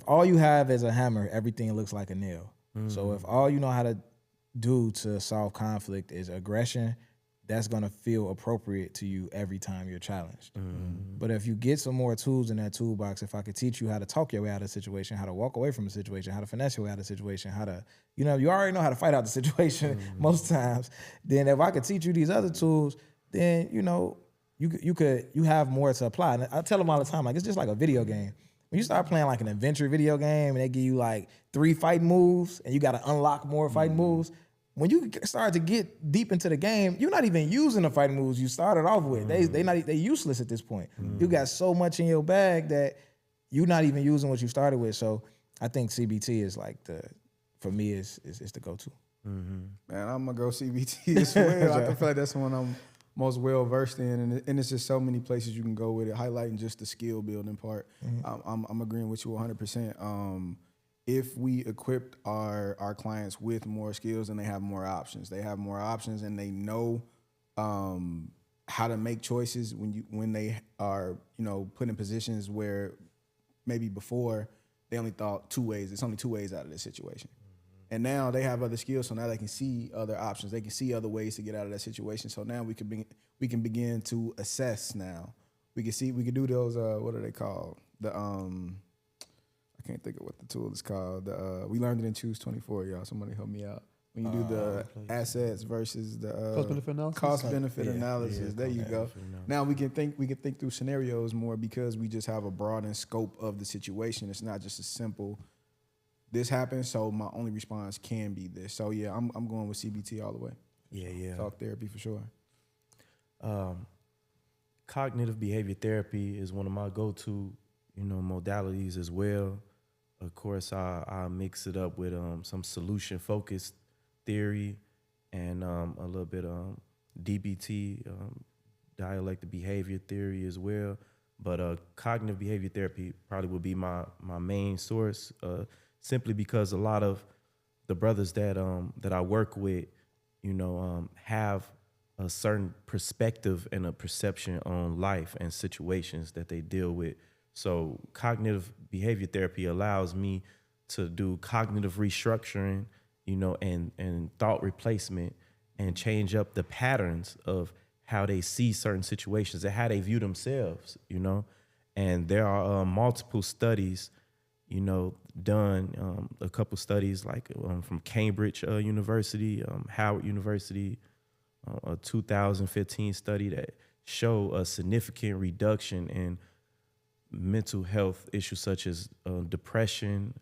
all you have is a hammer, everything looks like a nail. Mm-hmm. So if all you know how to do to solve conflict is aggression, that's gonna feel appropriate to you every time you're challenged. But if you get some more tools in that toolbox, if I could teach you how to talk your way out of a situation, how to walk away from a situation, how to finesse your way out of a situation, how to, you already know how to fight out the situation most times. Then if I could teach you these other tools, then you have more to apply. And I tell them all the time, like, it's just like a video game. When you start playing like an adventure video game and they give you like 3 fighting moves and you got to unlock more fighting moves, when you start to get deep into the game, you're not even using the fighting moves you started off with. They useless at this point. You got so much in your bag that you're not even using what you started with. So I think CBT is like for me is the go-to. Man, I'm gonna go CBT as well. I feel like that's the one I'm most well versed in, and it's just so many places you can go with it, highlighting just the skill building part. I'm agreeing with you 100%. If we equipped our clients with more skills and they have more options, and they know how to make choices when they are put in positions where maybe before they only thought 2 ways. It's only 2 ways out of this situation. And now they have other skills, so now they can see other options. They can see other ways to get out of that situation. So now we can begin to assess. Now we can do those. What are they called? I can't think of what the tool is called. We learned it in Choose 24, y'all. Somebody help me out. When you do the assets versus the cost-benefit analysis. There you go. Now we can think through scenarios more because we just have a broadened scope of the situation. It's not just a simple, this happened, so my only response can be this. So yeah, I'm going with CBT all the way. Yeah. Talk therapy for sure. Cognitive behavior therapy is one of my go-to, modalities as well. Of course, I mix it up with some solution-focused theory and a little bit DBT, dialectic behavior theory as well. But cognitive behavior therapy probably would be my main source, simply because a lot of the brothers that I work with, have a certain perspective and a perception on life and situations that they deal with. So cognitive behavior therapy allows me to do cognitive restructuring, and thought replacement and change up the patterns of how they see certain situations and how they view themselves, And there are multiple studies, done, a couple studies like from Cambridge University, Howard University, a 2015 study that show a significant reduction in mental health issues such as depression,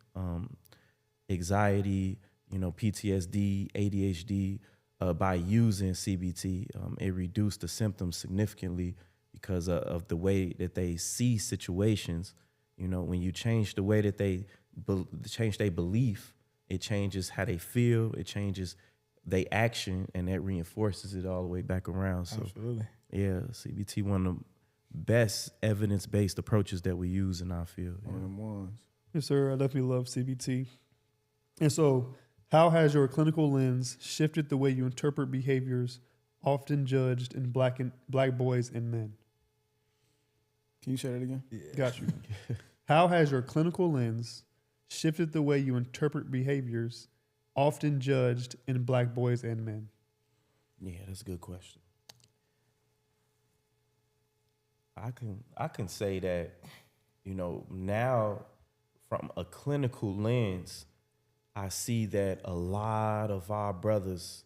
anxiety, PTSD, ADHD. By using CBT, it reduced the symptoms significantly because of the way that they see situations. When you change the way that they change their belief, it changes how they feel, it changes their action, and that reinforces it all the way back around. So, Absolutely. Yeah, CBT, one of the best evidence-based approaches that we use in our field. One of them ones. Yes, sir. I definitely love CBT. And so, how has your clinical lens shifted the way you interpret behaviors often judged in black boys and men? Can you say that again? Yeah. Got you. How has your clinical lens shifted the way you interpret behaviors often judged in black boys and men? Yeah, that's a good question. I can say that, now from a clinical lens, I see that a lot of our brothers,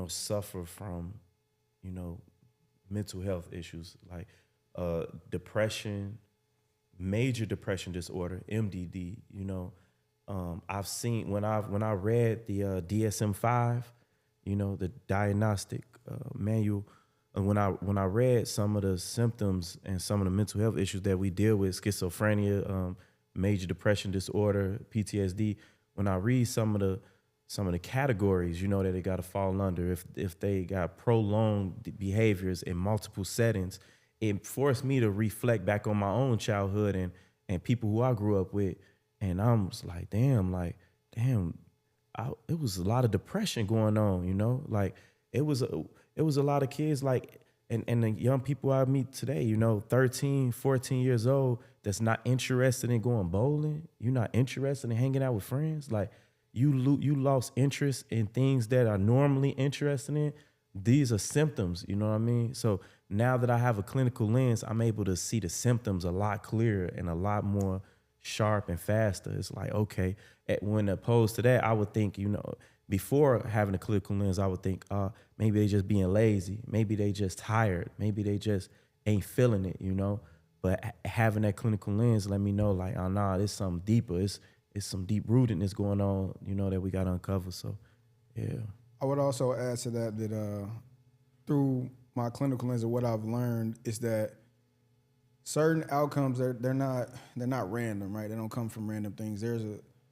suffer from, mental health issues like depression, major depression disorder, MDD. I've seen when I read the DSM-5, the diagnostic manual. And when I read some of the symptoms and some of the mental health issues that we deal with, schizophrenia, major depression disorder, PTSD, when I read some of the categories, that they got to fall under, if they got prolonged behaviors in multiple settings, it forced me to reflect back on my own childhood and people who I grew up with, and I was like, damn, it was a lot of depression going on, like it was a lot of kids and the young people I meet today, 13, 14 years old, that's not interested in going bowling. You're not interested in hanging out with friends. Like you lost interest in things that are normally interested in. these are symptoms, you know what I mean? So now that I have a clinical lens, I'm able to see the symptoms a lot clearer and a lot more sharp and faster. It's like, okay, when opposed to that, I would think, before having a clinical lens, I would think, maybe they just being lazy. Maybe they just tired. Maybe they just ain't feeling it, But having that clinical lens let me know, like, oh, nah, there's something deeper. It's some deep rootedness going on, that we got to uncover. So, yeah. I would also add to that through my clinical lens of what I've learned is that certain outcomes they're not random, right? They don't come from random things. There's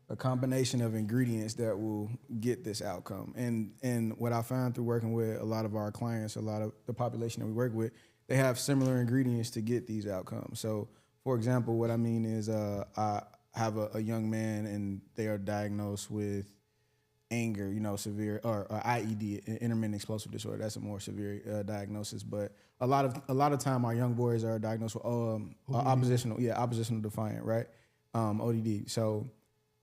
a combination of ingredients that will get this outcome. And what I found through working with a lot of our clients, a lot of the population that we work with, they have similar ingredients to get these outcomes. So, for example, what I mean is I have a young man and they are diagnosed with anger, severe, or IED, intermittent explosive disorder. That's a more severe diagnosis. But a lot of time, our young boys are diagnosed with oppositional defiant, right? ODD. So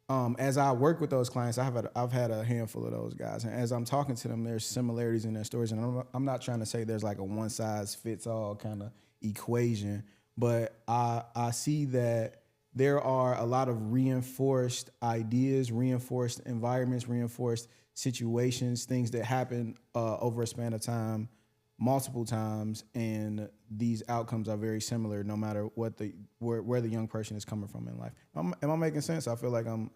as I work with those clients, I've had a handful of those guys, and as I'm talking to them, there's similarities in their stories. And I'm not trying to say there's like a one size fits all kind of equation, but I see that there are a lot of reinforced ideas, reinforced environments, reinforced situations, things that happen over a span of time, multiple times, and these outcomes are very similar no matter where the young person is coming from in life. Am I making sense? I feel like I'm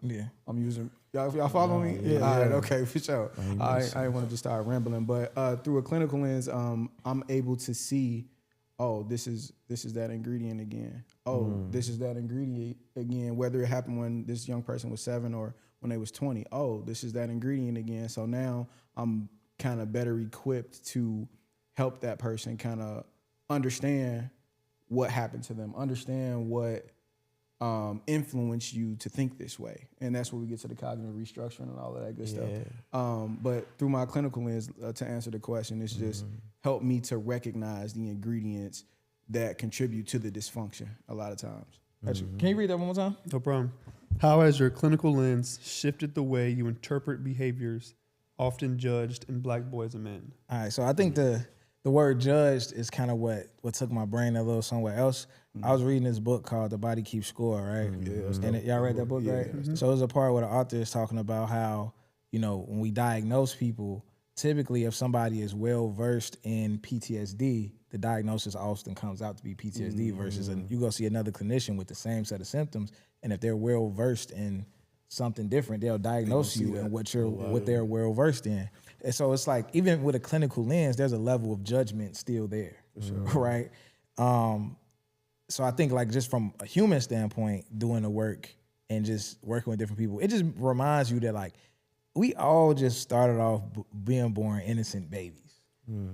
using y'all follow me? Yeah. All right, okay, for sure. I didn't want to just start rambling, but through a clinical lens, I'm able to see, oh, this is that ingredient again. Oh, this is that ingredient again, whether it happened when this young person was 7 or when they was 20. Oh, this is that ingredient again. So now I'm kind of better equipped to help that person kind of understand what happened to them, understand what influenced you to think this way. And that's where we get to the cognitive restructuring and all of that good stuff. But through my clinical lens, to answer the question, it's just helped me to recognize the ingredients that contribute to the dysfunction a lot of times. Can you read that one more time? No problem. How has your clinical lens shifted the way you interpret behaviors often judged in Black boys and men? All right, so I think the word judged is kind of what took my brain a little somewhere else. I was reading this book called The Body Keeps Score, right? And y'all read that book, right? So there's a part where the author is talking about how, when we diagnose people, typically if somebody is well versed in PTSD, the diagnosis often comes out to be PTSD versus you go see another clinician with the same set of symptoms, and if they're well versed in something different, they'll diagnose you in what they're well versed in. And so it's like, even with a clinical lens, there's a level of judgment still there, right? So I think, like, just from a human standpoint, doing the work and just working with different people, it just reminds you that, like, we all just started off being born innocent babies.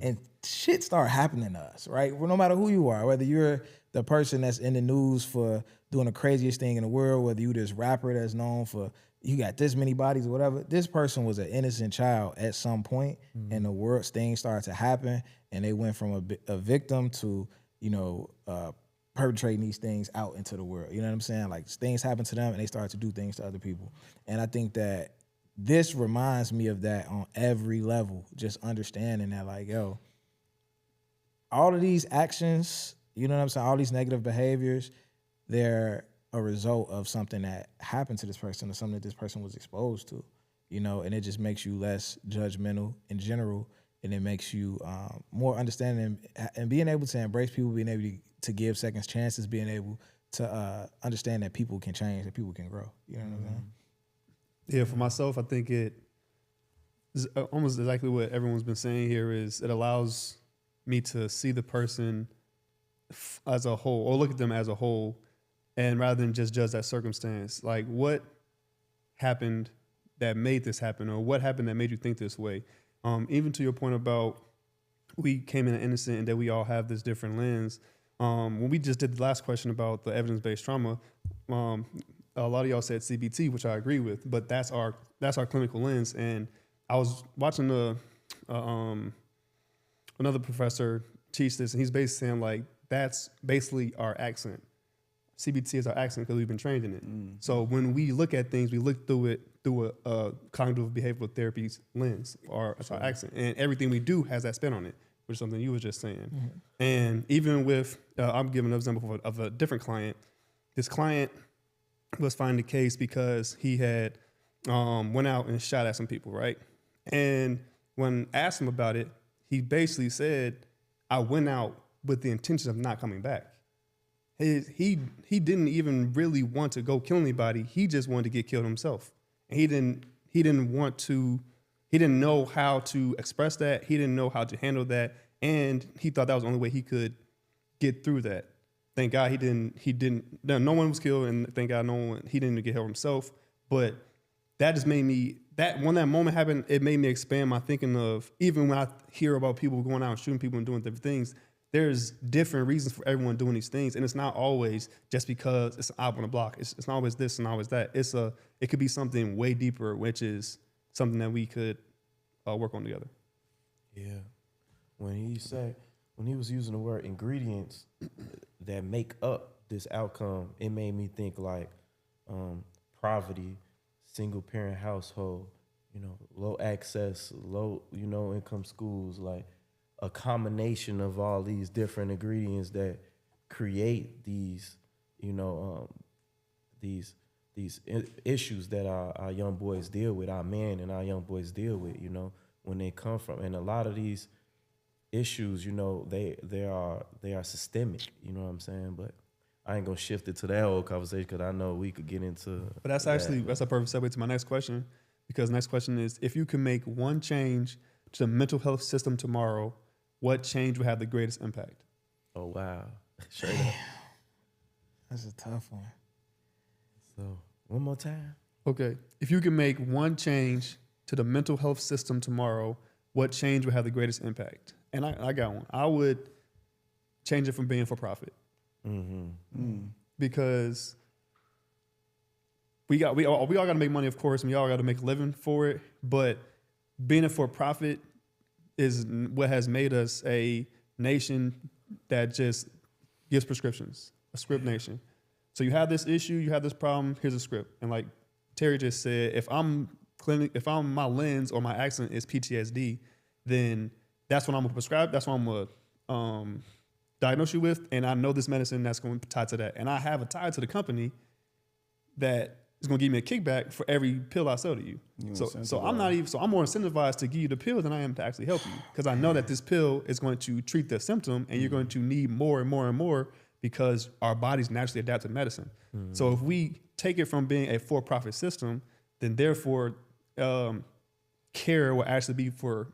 And shit start happening to us, right? Well, no matter who you are, whether you're the person that's in the news for doing the craziest thing in the world, whether you this rapper that's known for, you got this many bodies or whatever, this person was an innocent child at some point, and the world things started to happen, and they went from a victim to, perpetrating these things out into the world. You know what I'm saying? Like, things happen to them, and they start to do things to other people. And I think that this reminds me of that on every level, just understanding that, like, yo, all of these actions, you know what I'm saying, all these negative behaviors, they're a result of something that happened to this person or something that this person was exposed to, and it just makes you less judgmental in general, and it makes you more understanding and being able to embrace people, being able to give second chances, being able to understand that people can change, that people can grow. You know what I'm saying? Yeah, for myself, I think it is almost exactly what everyone's been saying here. Is it allows me to see the person as a whole, or look at them as a whole, and rather than just judge that circumstance, like, what happened that made this happen, or what happened that made you think this way. Even to your point about we came in innocent and that we all have this different lens. When we just did the last question about the evidence-based trauma, a lot of y'all said CBT, which I agree with, but that's our clinical lens. And I was watching another professor teach this, and he's basically saying, like, that's basically our accent. CBT is our accent because we've been trained in it. So when we look at things, we look through it through a cognitive behavioral therapy lens, or it's our accent, and everything we do has that spin on it, which is something you were just saying. And even with, I'm giving an example of a different client. This client was finding the case because he had went out and shot at some people, right? And when I asked him about it, he basically said, I went out with the intention of not coming back. He didn't even really want to go kill anybody. He just wanted to get killed himself. And he didn't know how to express that. He didn't know how to handle that. And he thought that was the only way he could get through that. Thank God no one was killed, and thank God he didn't get killed himself. But that just made me, when that moment happened, it made me expand my thinking of, even when I hear about people going out and shooting people and doing different things, there's different reasons for everyone doing these things. And it's not always just because it's out on the block. It's not always this and always that. It could be something way deeper, which is something that we could work on together. Yeah. When he was using the word ingredients that make up this outcome, it made me think like poverty, single parent household, low access, low, income schools, like a combination of all these different ingredients that create these, these issues that our young boys deal with, our men and our young boys deal with, when they come from. And a lot of these issues, they are systemic, you know what I'm saying? But I ain't gonna shift it to that whole conversation because I know we could get into. But that's a perfect segue to my next question, because the next question is, if you can make one change to the mental health system tomorrow, what change would have the greatest impact? Oh wow, straight up. That's a tough one. So one more time. Okay, if you can make one change to the mental health system tomorrow, what change would have the greatest impact? And I got one. I would change it from being for profit. Because we all got to make money, of course, and we all got to make a living for it. But being a for profit is what has made us a nation that just gives prescriptions, a script nation. So you have this issue, you have this problem, here's a script. And like Terry just said, if my lens or my accent is PTSD, then that's what I'm gonna prescribe. That's what I'm gonna diagnose you with, and I know this medicine that's going to be tied to that. And I have a tie to the company that is going to give me a kickback for every pill I sell to you. So I'm more incentivized to give you the pill than I am to actually help you, because I know that this pill is going to treat the symptom, and you're going to need more and more and more because our bodies naturally adapt to medicine. So if we take it from being a for-profit system, then therefore care will actually be for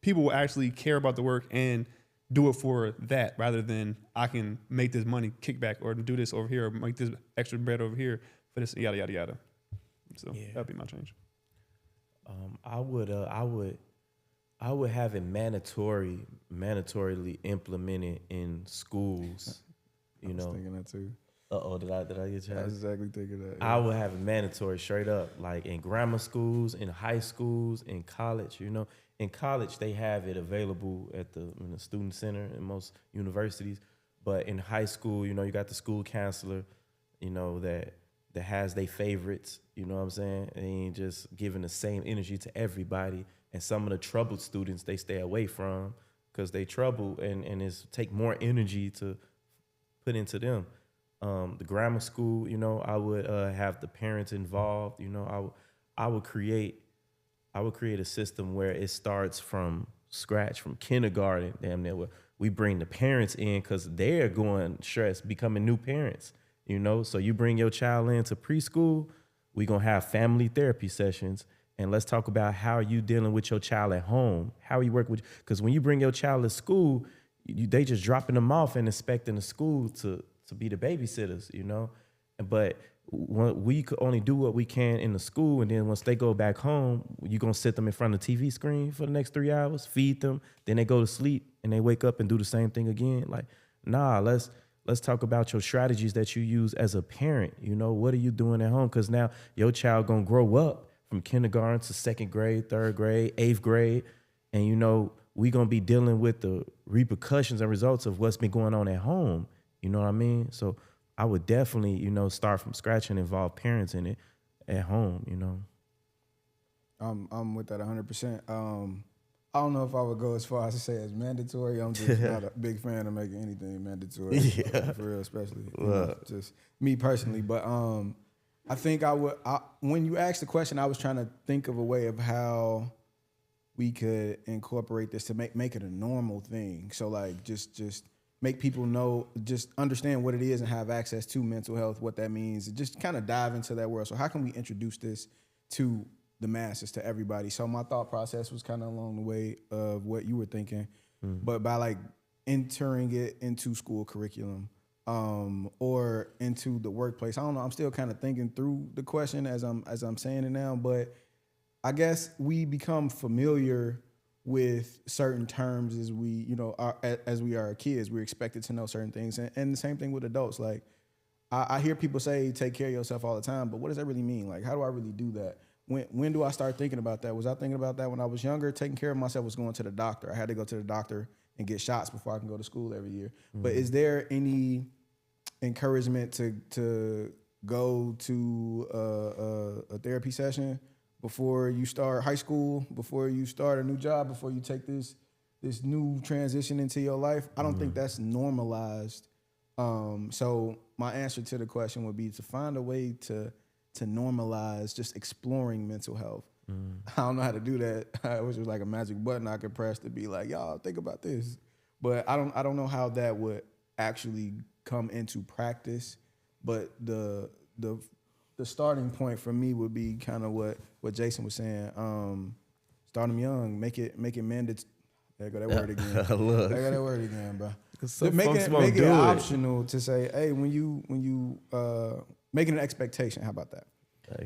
people will actually care about the work and do it for that, rather than I can make this money kickback or do this over here or make this extra bread over here for this yada yada yada. So that'd be my change. I would have it mandatorily implemented in schools. I was thinking that too. Did I get you? I was exactly thinking that. I would have it mandatory straight up, like in grammar schools, in high schools, in college. In college, they have it available in the student center in most universities. But in high school, you got the school counselor, that has their favorites. You know what I'm saying? They ain't just giving the same energy to everybody. And some of the troubled students, they stay away from because they trouble and it's take more energy to put into them. The grammar school, I would have the parents involved. I would create a system where it starts from scratch, from kindergarten. Damn near, where we bring the parents in because they're going stressed, becoming new parents. So you bring your child into preschool, we're gonna have family therapy sessions, and let's talk about how you dealing with your child at home, how you work with. Because when you bring your child to school, they just dropping them off and expecting the school to be the babysitters, But we could only do what we can in the school, and then once they go back home, you're gonna sit them in front of the TV screen for the next 3 hours, feed them, then they go to sleep, and they wake up and do the same thing again. Like, nah, let's talk about your strategies that you use as a parent. What are you doing at home? Because now your child gonna grow up from kindergarten to 2nd grade, 3rd grade, 8th grade, and we gonna be dealing with the repercussions and results of what's been going on at home. You know what I mean? So I would definitely, you know, start from scratch and involve parents in it at home, you know. I'm with that 100%. I don't know if I would go as far as to say it's mandatory. I'm just not a big fan of making anything mandatory. Yeah. For real, especially just me personally. But I think when you asked the question, I was trying to think of a way of how we could incorporate this to make it a normal thing. So like just make people know, just understand what it is and have access to mental health, what that means, and just kind of dive into that world. So how can we introduce this to the masses, to everybody? So my thought process was kind of along the way of what you were thinking, but by like entering it into school curriculum or into the workplace. I don't know. I'm still kind of thinking through the question as I'm saying it now, but I guess we become familiar with certain terms as we, you know, as we are kids. We're expected to know certain things, and the same thing with adults. Like I hear people say, "Take care of yourself" all the time, but what does that really mean? Like, how do I really do that? When do I start thinking about that? Was I thinking about that when I was younger? Taking care of myself was going to the doctor. I had to go to the doctor and get shots before I can go to school every year. But is there any encouragement to go to a therapy session before you start high school, before you start a new job, before you take this new transition into your life? I don't think that's normalized. So my answer to the question would be to find a way to normalize just exploring mental health. I don't know how to do that. I wish it was like a magic button I could press to be like, y'all think about this. But I don't know how that would actually come into practice. But the starting point for me would be kind of what Jason was saying. Start them young, make it mandatory. There go that word again. There go that word again, bro. Make it optional to say, hey, when you make it an expectation. How about that?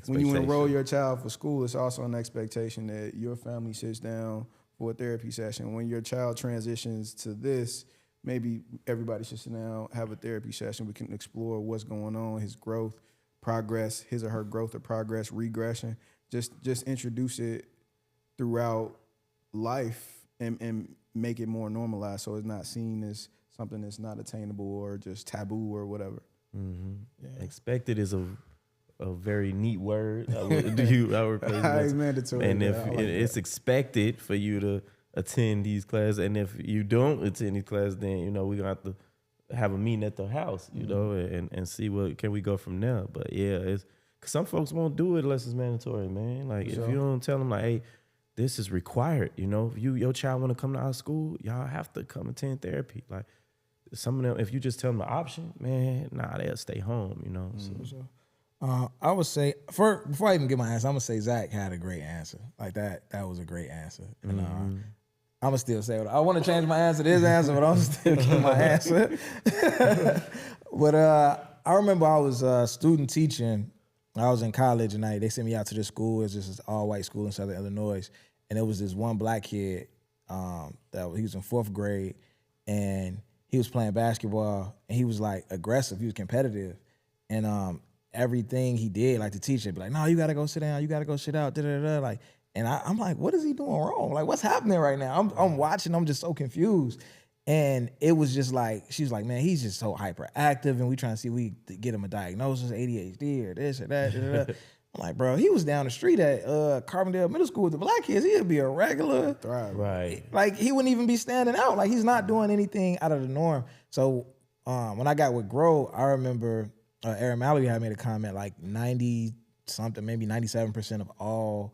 When you enroll your child for school, it's also an expectation that your family sits down for a therapy session. When your child transitions to this, maybe everybody should sit down, have a therapy session. We can explore what's going on, his growth, progress, his or her growth or progress, regression. Just introduce it throughout life and make it more normalized so it's not seen as something that's not attainable or just taboo or whatever. Yeah. Expected is a very neat word. I would replace mandatory. And if it's expected for you to attend these classes, and if you don't attend these classes, then you know we're gonna have to have a meeting at the house, you know, and see what can we go from there. But yeah, it's cause some folks won't do it unless it's mandatory, man. Like if you don't tell them like, hey, this is required, you know, if your child want to come to our school, y'all have to come attend therapy. Like some of them, if you just tell them the option, man, nah, they'll stay home, you know. So. I would say before I even get my answer, I'm gonna say Zach had a great answer. Like that was a great answer. And I'm gonna still say it. I want to change my answer to his answer, but I'm still keep my answer. But I remember I was student teaching. I was in college and they sent me out to this school. It's just this all-white school in Southern Illinois, and there was this one black kid that he was in 4th grade, and he was playing basketball, and he was like aggressive. He was competitive, and everything he did, like the teacher, be like, "No, you gotta go sit down. You gotta go sit out." Like, and I'm like, "What is he doing wrong? Like, what's happening right now?" I'm watching. I'm just so confused, and it was just like she was like, "Man, he's just so hyperactive, and we trying to see if we get him a diagnosis, ADHD or this or that." I'm like, bro, he was down the street at Carbondale Middle School with the black kids. He'd be a regular, Right? Like he wouldn't even be standing out. Like he's not doing anything out of the norm. So when I got with GRO, I remember. Aaron Mallory had made a comment like 90-something, maybe 97% of all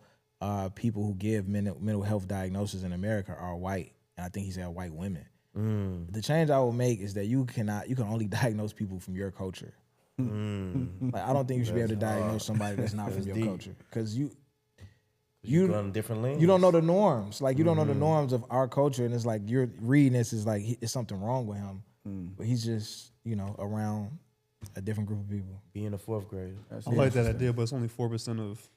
people who give mental health diagnoses in America are white. And I think he said white women. The change I will make is that you can only diagnose people from your culture. Like I don't think you should be able to diagnose somebody that's not from your culture. Because you go on different lanes. You don't know the norms. Like you don't know the norms of our culture. And it's like you're reading this is like it's something wrong with him. But he's just, around a different group of people. Being a 4th grader. I like that idea, but it's only 4% of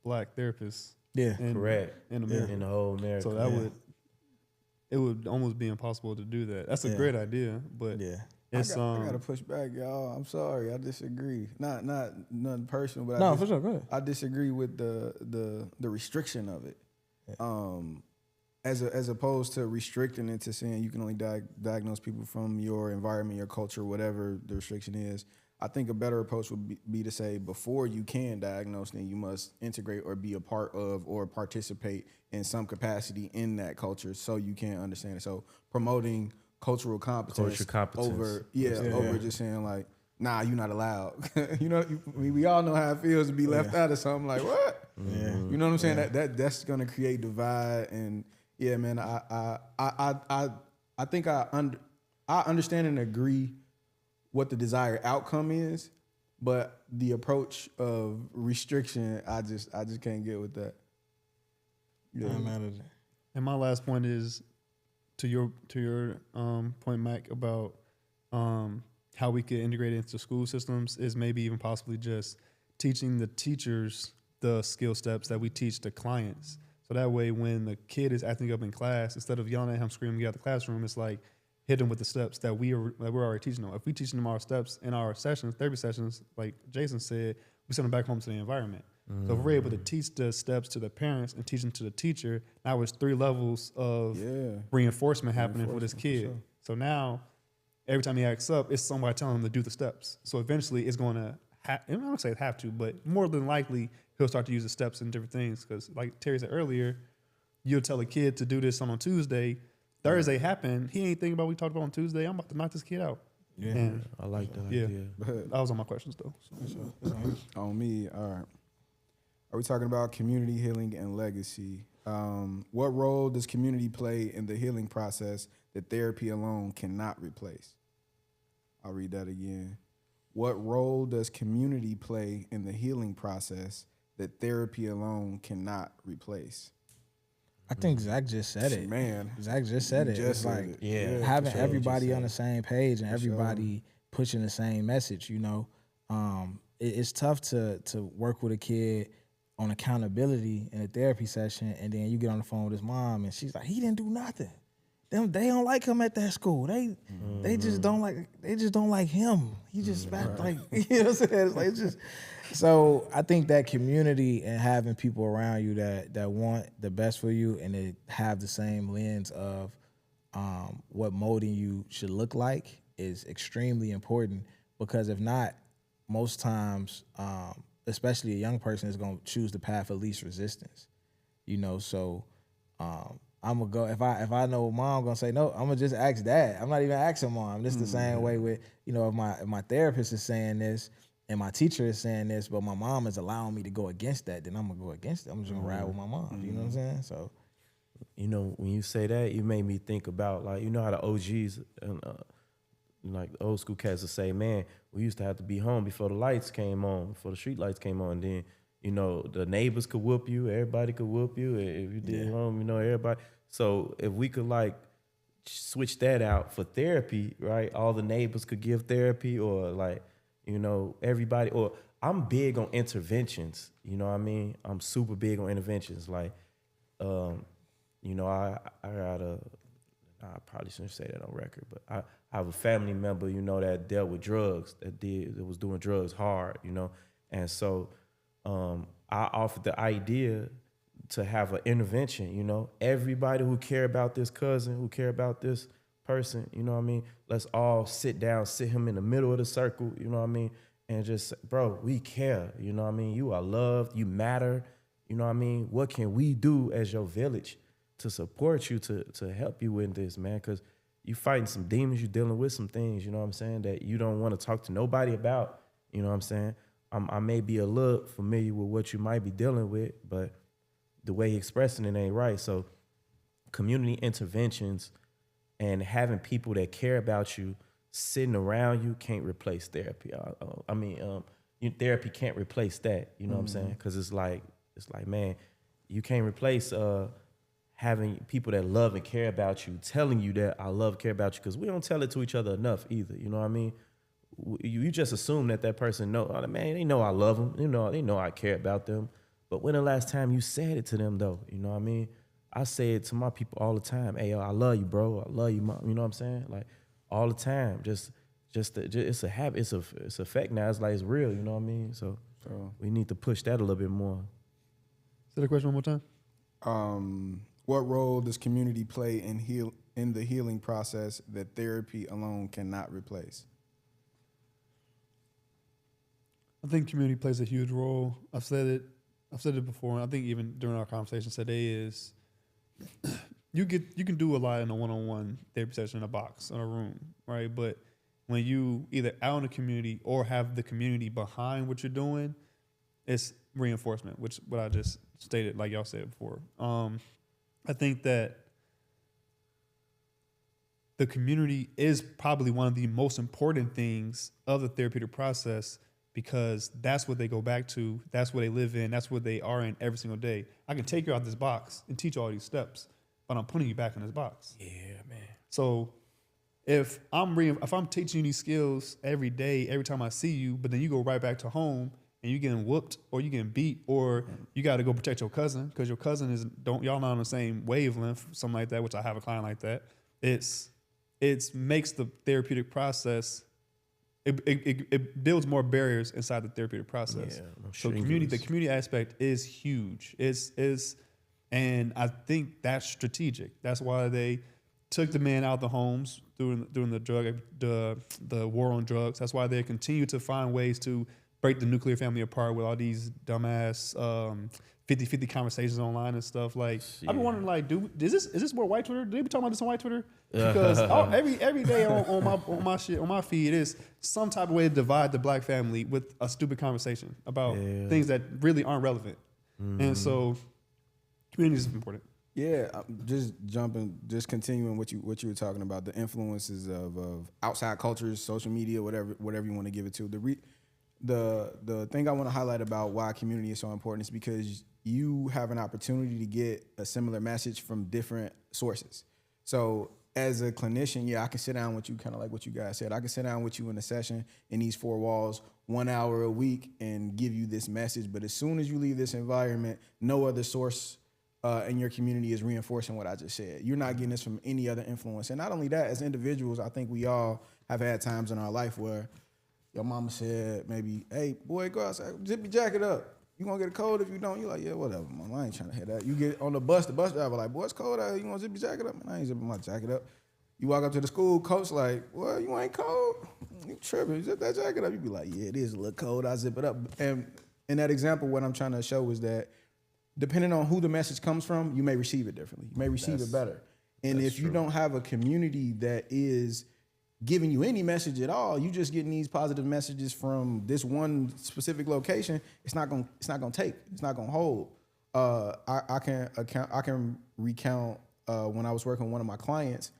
black therapists. Yeah, correct. In America, in the whole America. So it would almost be impossible to do that. That's a great idea, but it's I gotta push back, y'all. I'm sorry, I disagree. Not nothing personal, but for sure. Go ahead. I disagree with the restriction of it. As opposed to restricting it to saying you can only diagnose people from your environment, your culture, whatever the restriction is. I think a better approach would be to say before you can diagnose, then you must integrate or be a part of or participate in some capacity in that culture so you can understand it. So promoting cultural competence, over just saying like, nah, you're not allowed. You know, we all know how it feels to be left out of something. Like what? Yeah. You know what I'm saying? That's gonna create divide. And yeah, man, I think I understand and agree what the desired outcome is, but the approach of restriction, I just can't get with that. Yeah. I'm out of it. And my last point is to your point, Mac, about how we could integrate it into school systems is maybe even possibly just teaching the teachers the skill steps that we teach the clients. So that way, when the kid is acting up in class, instead of yelling at him, screaming out the classroom, it's like hit them with the steps that we're already teaching them. If we teaching them our steps in our sessions, therapy sessions, like Jason said, we send them back home to the environment. So if we're able to teach the steps to the parents and teach them to the teacher, now it's 3 levels of reinforcement happening for this kid. Sure. So now, every time he acts up, it's somebody telling him to do the steps. So eventually, it's going to, I don't say have to, but more than likely, he'll start to use the steps and different things. Because like Terry said earlier, you'll tell a kid to do this on Tuesday. Thursday happened. He ain't thinking about what we talked about on Tuesday. I'm about to knock this kid out. Yeah, and I like that idea. That was all my questions, though. So. On me, all right. Are we talking about community healing and legacy? What role does community play in the healing process that therapy alone cannot replace? I'll read that again. What role does community play in the healing process that therapy alone cannot replace? I think Zach just said it. Man. Zach just said it. Just it's like for having sure. everybody on the same page and everybody pushing the same message, you know. It's tough to work with a kid on accountability in a therapy session, and then you get on the phone with his mom and she's like, he didn't do nothing. They don't like him at that school. They just don't like him. He just like, you know what I'm saying? It's like, it's just, so I think that community and having people around you that want the best for you and they have the same lens of what molding you should look like is extremely important, because if not, most times, especially a young person is going to choose the path of least resistance, you know? So, I'm gonna go, if I know mom gonna say no, I'm gonna just ask dad. I'm not even asking mom. This the same way with, you know, if my therapist is saying this and my teacher is saying this, but my mom is allowing me to go against that, then I'm gonna go against it. I'm just gonna ride with my mom. You know what I'm saying? So, You know, when you say that, you made me think about, like, you know how the OGs and like the old school cats will say, man, we used to have to be home before the lights came on, before the street lights came on. Then, you know, the neighbors could whoop you, everybody could whoop you. If you did home, you know, everybody. So if we could like switch that out for therapy, right? All the neighbors could give therapy, or like, you know, everybody, or I'm big on interventions, you know what I mean? I'm super big on interventions. Like, you know, I probably shouldn't say that on record, but I have a family member, you know, that dealt with drugs, that was doing drugs hard, you know? And so I offered the idea to have an intervention, you know? Everybody who care about this cousin, who care about this person, you know what I mean? Let's all sit down, sit him in the middle of the circle, you know what I mean? And just, bro, we care, you know what I mean? You are loved, you matter, you know what I mean? What can we do as your village to support you, to help you with this, man? Because you fighting some demons, you dealing with some things, you know what I'm saying, that you don't want to talk to nobody about, you know what I'm saying? I may be a little familiar with what you might be dealing with, but the way you're expressing it ain't right. So community interventions and having people that care about you sitting around you can't replace therapy. Therapy can't replace that, you know what I'm saying? Because it's like, man, you can't replace having people that love and care about you, telling you that I love, care about you, because we don't tell it to each other enough either, you know what I mean? You just assume that person know, oh, man, they know I love them, you know, they know I care about them. But when the last time you said it to them, though, you know what I mean? I say it to my people all the time. Hey, yo, I love you, bro. I love you, mom. You know what I'm saying? Like, all the time. Just it's a habit. It's a fact now. It's like, it's real, you know what I mean? So we need to push that a little bit more. Say the question one more time. What role does community play in the healing process that therapy alone cannot replace? I think community plays a huge role. I've said it before, and I think even during our conversation today is you can do a lot in a one-on-one therapy session in a box, in a room, right? But when you either out in the community or have the community behind what you're doing, it's reinforcement, which what I just stated, like y'all said before. I think that the community is probably one of the most important things of the therapeutic process because that's what they go back to. That's what they live in. That's what they are in every single day. I can take you out this box and teach you all these steps, but I'm putting you back in this box. Yeah, man. So if I'm teaching you these skills every day, every time I see you, but then you go right back to home and you getting whooped or you getting beat or you got to go protect your cousin because your cousin y'all not on the same wavelength, something like that, which I have a client like that. It makes the therapeutic process, it builds more barriers inside the therapeutic process. Yeah, so the community aspect is huge. And I think that's strategic. That's why they took the man out of the homes during the war on drugs. That's why they continue to find ways to break the nuclear family apart with all these dumbass 50-50 conversations online and stuff. Like, I've been wondering, like, is this more white Twitter? Do they be talking about this on white Twitter? Because every day on my feed is some type of way to divide the black family with a stupid conversation about things that really aren't relevant. Mm-hmm. And so, community is important. Yeah, just continuing what you were talking about, the influences of outside cultures, social media, whatever you want to give it to. The thing I want to highlight about why community is so important is because you have an opportunity to get a similar message from different sources. So as a clinician, I can sit down with you, kind of like what you guys said. I can sit down with you in a session in these 4 walls, 1 hour a week, and give you this message. But as soon as you leave this environment, no other source in your community is reinforcing what I just said. You're not getting this from any other influence. And not only that, as individuals, I think we all have had times in our life where your mama said maybe, hey, boy, go outside, zip your jacket up. You gonna get a cold if you don't? You're like, yeah, whatever, mom. I ain't trying to hear that. You get on the bus driver like, boy, it's cold out here. You gonna zip your jacket up? Man, I ain't zipping my jacket up. You walk up to the school, coach like, well, you ain't cold? You tripping, zip that jacket up. You be like, yeah, it is a little cold, I zip it up. And in that example, what I'm trying to show is that depending on who the message comes from, you may receive it differently. You may receive it better. And if you don't have a community that is giving you any message at all, you just getting these positive messages from this one specific location, it's not gonna take. It's not gonna hold. I can recount when I was working with one of my clients,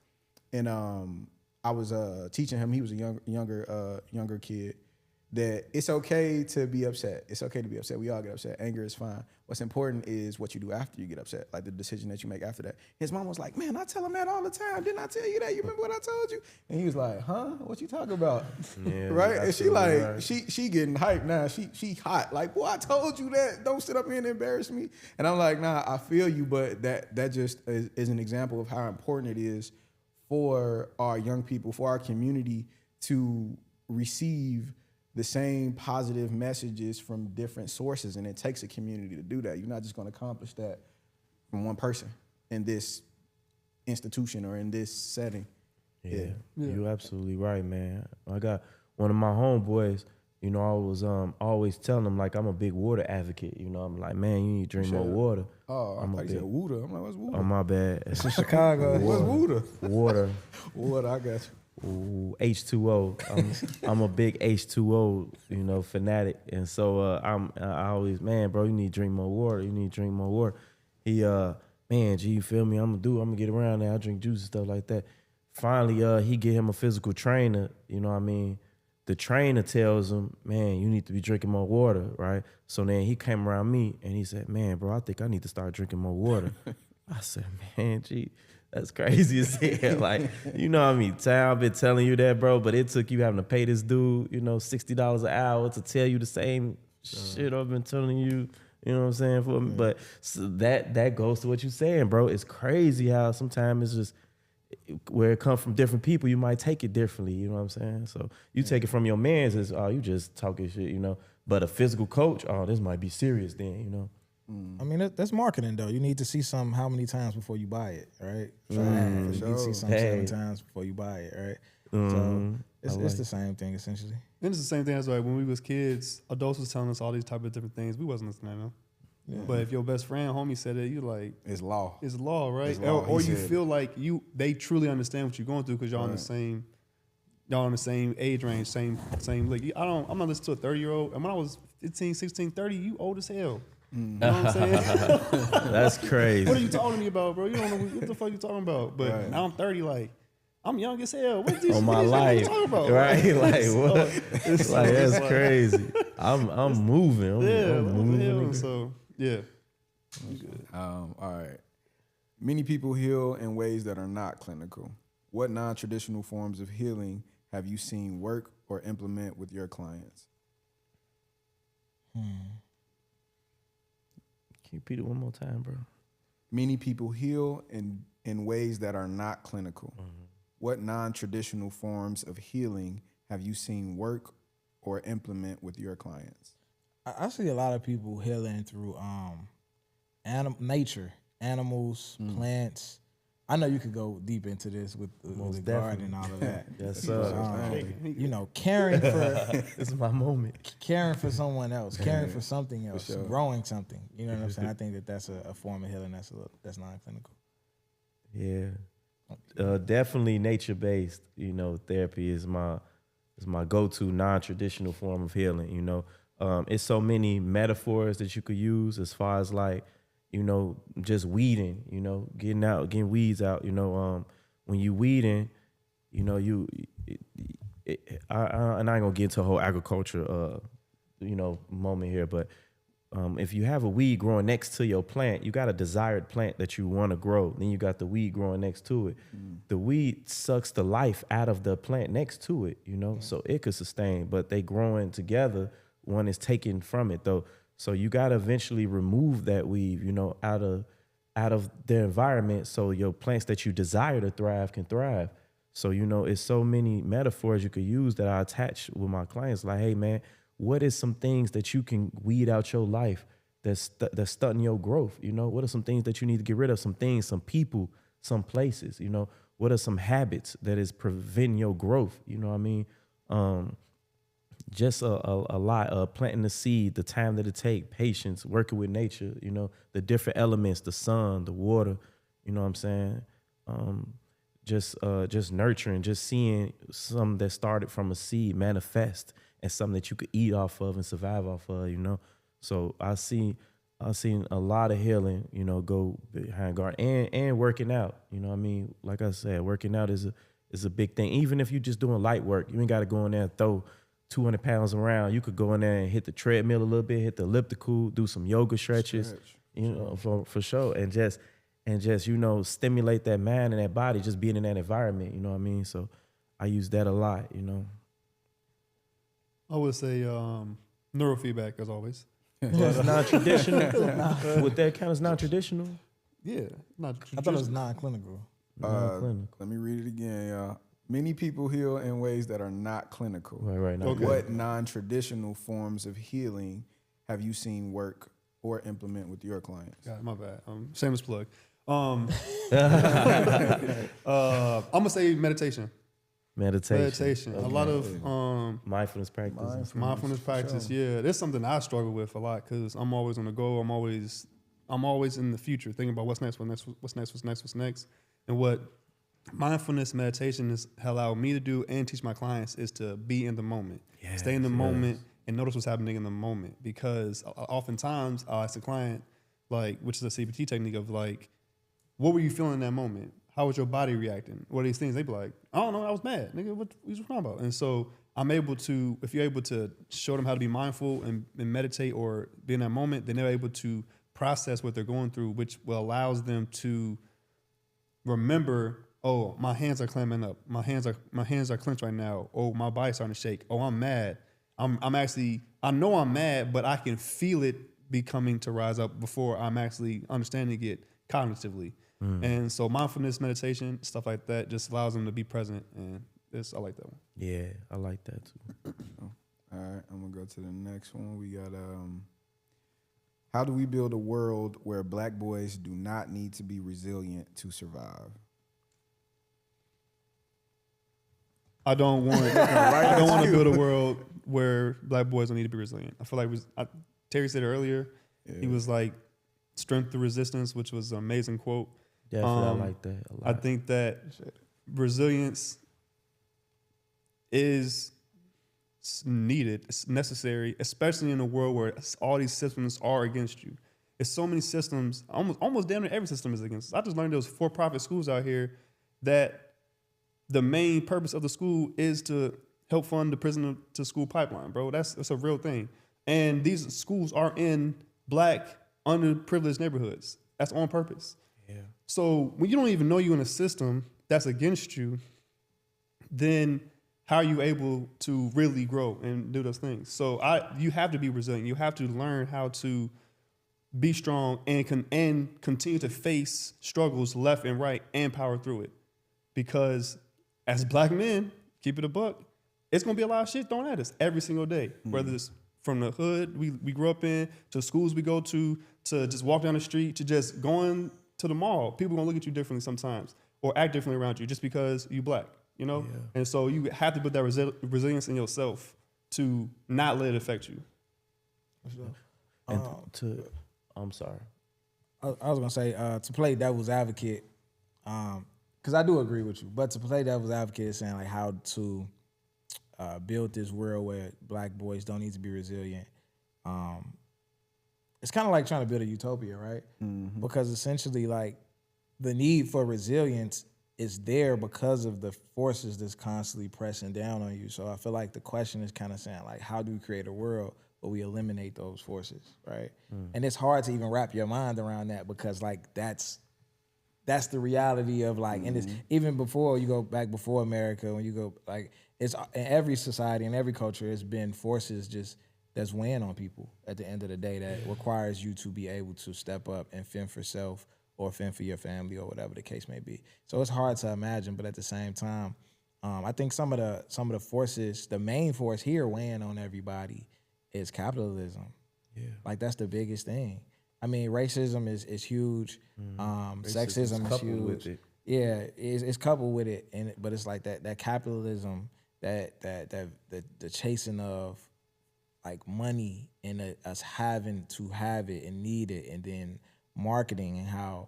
and I was teaching him. He was a younger kid. That it's okay to be upset. It's okay to be upset. We all get upset. Anger is fine. What's important is what you do after you get upset, like the decision that you make after that. His mom was like, man, I tell him that all the time. Didn't I tell you that? You remember what I told you? And he was like, huh? What you talking about? Yeah, right? And she like, right. she getting hyped now. She hot. Like, boy, I told you that. Don't sit up here and embarrass me. And I'm like, nah, I feel you, but that just is an example of how important it is for our young people, for our community to receive the same positive messages from different sources, and it takes a community to do that. You're not just going to accomplish that from one person in this institution or in this setting. Yeah, you're absolutely right, man. I got one of my homeboys, I was always telling him, like, I'm a big water advocate. I'm like, man, you need to drink more water. Oh, I thought you said water. I'm like, what's water? Oh, my bad. It's in Chicago. What's water? Water. Water, I got you. Ooh, H2O. I'm a big H2O, fanatic. And so I always, man, bro, you need to drink more water. You need to drink more water. He, man, G, you feel me? I'm gonna get around there. I drink juice and stuff like that. Finally, he get him a physical trainer, you know what I mean? The trainer tells him, man, you need to be drinking more water, right? So then he came around me and he said, man, bro, I think I need to start drinking more water. I said, man, G, that's crazy as hell. Like, I mean, I've been telling you that, bro, but it took you having to pay this dude, $60 an hour to tell you the same shit I've been telling you, you know what I'm saying, for me. But so that goes to what you're saying, bro. It's crazy how sometimes it's just where it comes from different people, you might take it differently, you know what I'm saying? So you take it from your mans as, oh, you just talking shit, But a physical coach, oh, this might be serious then, I mean, that's marketing, though. You need to see something how many times before you buy it, right? You need to see something 7 times before you buy it, right? So it's the same thing essentially. And it's the same thing as like when we was kids, adults was telling us all these type of different things. We wasn't listening to them. Yeah. But if your best friend, homie, said it, you like It's law. it's law, right? It's law. Or He you said feel like they truly understand what you're going through because y'all on the same. Y'all in the same age range, same league. I'm not listening to a 30-year-old. And when I was 15, 16, 30, you old as hell. You know what I'm saying? That's crazy. What are you talking to me about, bro? You don't know what the fuck you talking about. But now I'm 30, like, I'm young as hell. What these On my these life, niggas talking about? right? Like what? It's Like that's crazy. I'm moving. I'm moving. So yeah. All right. Many people heal in ways that are not clinical. What non-traditional forms of healing have you seen work or implement with your clients? Can you repeat it one more time, bro? Many people heal in ways that are not clinical. What non-traditional forms of healing have you seen work or implement with your clients? I see a lot of people healing through nature, animals, plants. I know you could go deep into this with the garden and all of that. Yes, sir. You know, caring for This is my moment. caring for someone else, caring for something else, growing something. You know what I'm saying? I think that's a form of healing that's non-clinical. Yeah, definitely nature-based. You know, therapy is my go-to non-traditional form of healing. You know, it's so many metaphors that you could use as far as like, you know, just weeding. You know, getting weeds out. You know, when you weeding, you know, and I ain't gonna get into a whole agriculture, you know, moment here, but. If you have a weed growing next to your plant, you got a desired plant that you want to grow. Then you got the weed growing next to it. The weed sucks the life out of the plant next to it, you know, so it could sustain. But they growing together, one is taken from it though. So you got to eventually remove that weed, you know, out of their environment, so your plants that you desire to thrive can thrive. So you know, it's so many metaphors you could use that I attach with my clients. Like, hey man, what is some things that you can weed out your life that's stunting your growth? You know, what are some things that you need to get rid of? Some things, some people, some places, you know, what are some habits that is preventing your growth? You know what I mean? Just a lot, planting the seed, the time that it takes, patience, working with nature, you know, the different elements, the sun, the water, you know what I'm saying? Just nurturing, just seeing something that started from a seed manifest and something that you could eat off of and survive off of, you know? So I've seen a lot of healing, you know, go behind guard and working out, you know what I mean? Like I said, working out is a big thing. Even if you're just doing light work, you ain't got to go in there and throw 200 pounds around. You could go in there and hit the treadmill a little bit, hit the elliptical, do some yoga stretches, you know, for sure. And just, you know, stimulate that mind and that body, just being in that environment, you know what I mean? So I use that a lot, you know? I would say neurofeedback as always. That's non-traditional. Would that count as non-traditional? Yeah, not. I thought it was non-clinical. Let me read it again, y'all. Many people heal in ways that are not clinical. Right. Okay. What non-traditional forms of healing have you seen work or implement with your clients? God, my bad. Shameless plug. I'm gonna say meditation. Meditation. Okay. A lot of mindfulness practice. Mindfulness practice. Sure. Yeah, that's something I struggle with a lot because I'm always on the go. I'm always in the future, thinking about what's next, and what mindfulness meditation has allowed me to do and teach my clients is to be in the moment, stay in the moment, and notice what's happening in the moment. Because oftentimes I'll ask the client, like, which is a CBT technique of like, what were you feeling in that moment? How was your body reacting? What are these things? They be like, I don't know, I was mad. Nigga, what you talking about? And so I'm able to, if you're able to show them how to be mindful and meditate or be in that moment, then they're able to process what they're going through, which will allows them to remember, oh, my hands are clamming up. My hands are clenched right now. Oh, my body's starting to shake. Oh, I'm mad. I'm actually, I know I'm mad, but I can feel it becoming to rise up before I'm actually understanding it cognitively. And so mindfulness meditation, stuff like that, just allows them to be present, and I like that one. Yeah, I like that too. All right, I'm gonna go to the next one. We got how do we build a world where Black boys do not need to be resilient to survive? I don't want to build a world where black boys don't need to be resilient. I feel like Terry said earlier, he was like, strength through resistance, which was an amazing quote. Definitely, I like that a lot. I think that resilience is needed, it's necessary, especially in a world where all these systems are against you. There's so many systems, almost damn near every system is against us. I just learned there was for-profit schools out here that the main purpose of the school is to help fund the prison to school pipeline, bro. That's a real thing. And these schools are in black, underprivileged neighborhoods. That's on purpose. Yeah. So when you don't even know you're in a system that's against you, then how are you able to really grow and do those things? So you have to be resilient. You have to learn how to be strong and continue to face struggles left and right and power through it. Because as black men, keep it a buck, it's gonna be a lot of shit thrown at us every single day. Whether it's from the hood we grew up in, to schools we go to just walk down the street, to just going to the mall. People gonna look at you differently sometimes or act differently around you just because you black, you know? Yeah. And so you have to put that resilience in yourself to not let it affect you. And I'm sorry. I was gonna say to play devil's advocate, because I do agree with you, but to play devil's advocate is saying like how to build this world where black boys don't need to be resilient. It's kind of like trying to build a utopia, right? Mm-hmm. Because essentially, like, the need for resilience is there because of the forces that's constantly pressing down on you. So I feel like the question is kind of saying, like, how do we create a world where we eliminate those forces, right? And it's hard to even wrap your mind around that because, like, that's the reality of, like, and it's even before you go back before America, when you go, like, it's in every society, in every culture, it's been forces just that's weighing on people at the end of the day that requires you to be able to step up and fend for self or fend for your family or whatever the case may be. So it's hard to imagine, but at the same time, I think some of the forces, the main force here weighing on everybody is capitalism. Yeah, like that's the biggest thing. I mean, racism is huge. Sexism is huge. With it. Yeah, it's coupled with it, but it's like that capitalism, that the chasing of like money and us having to have it and need it, and then marketing and how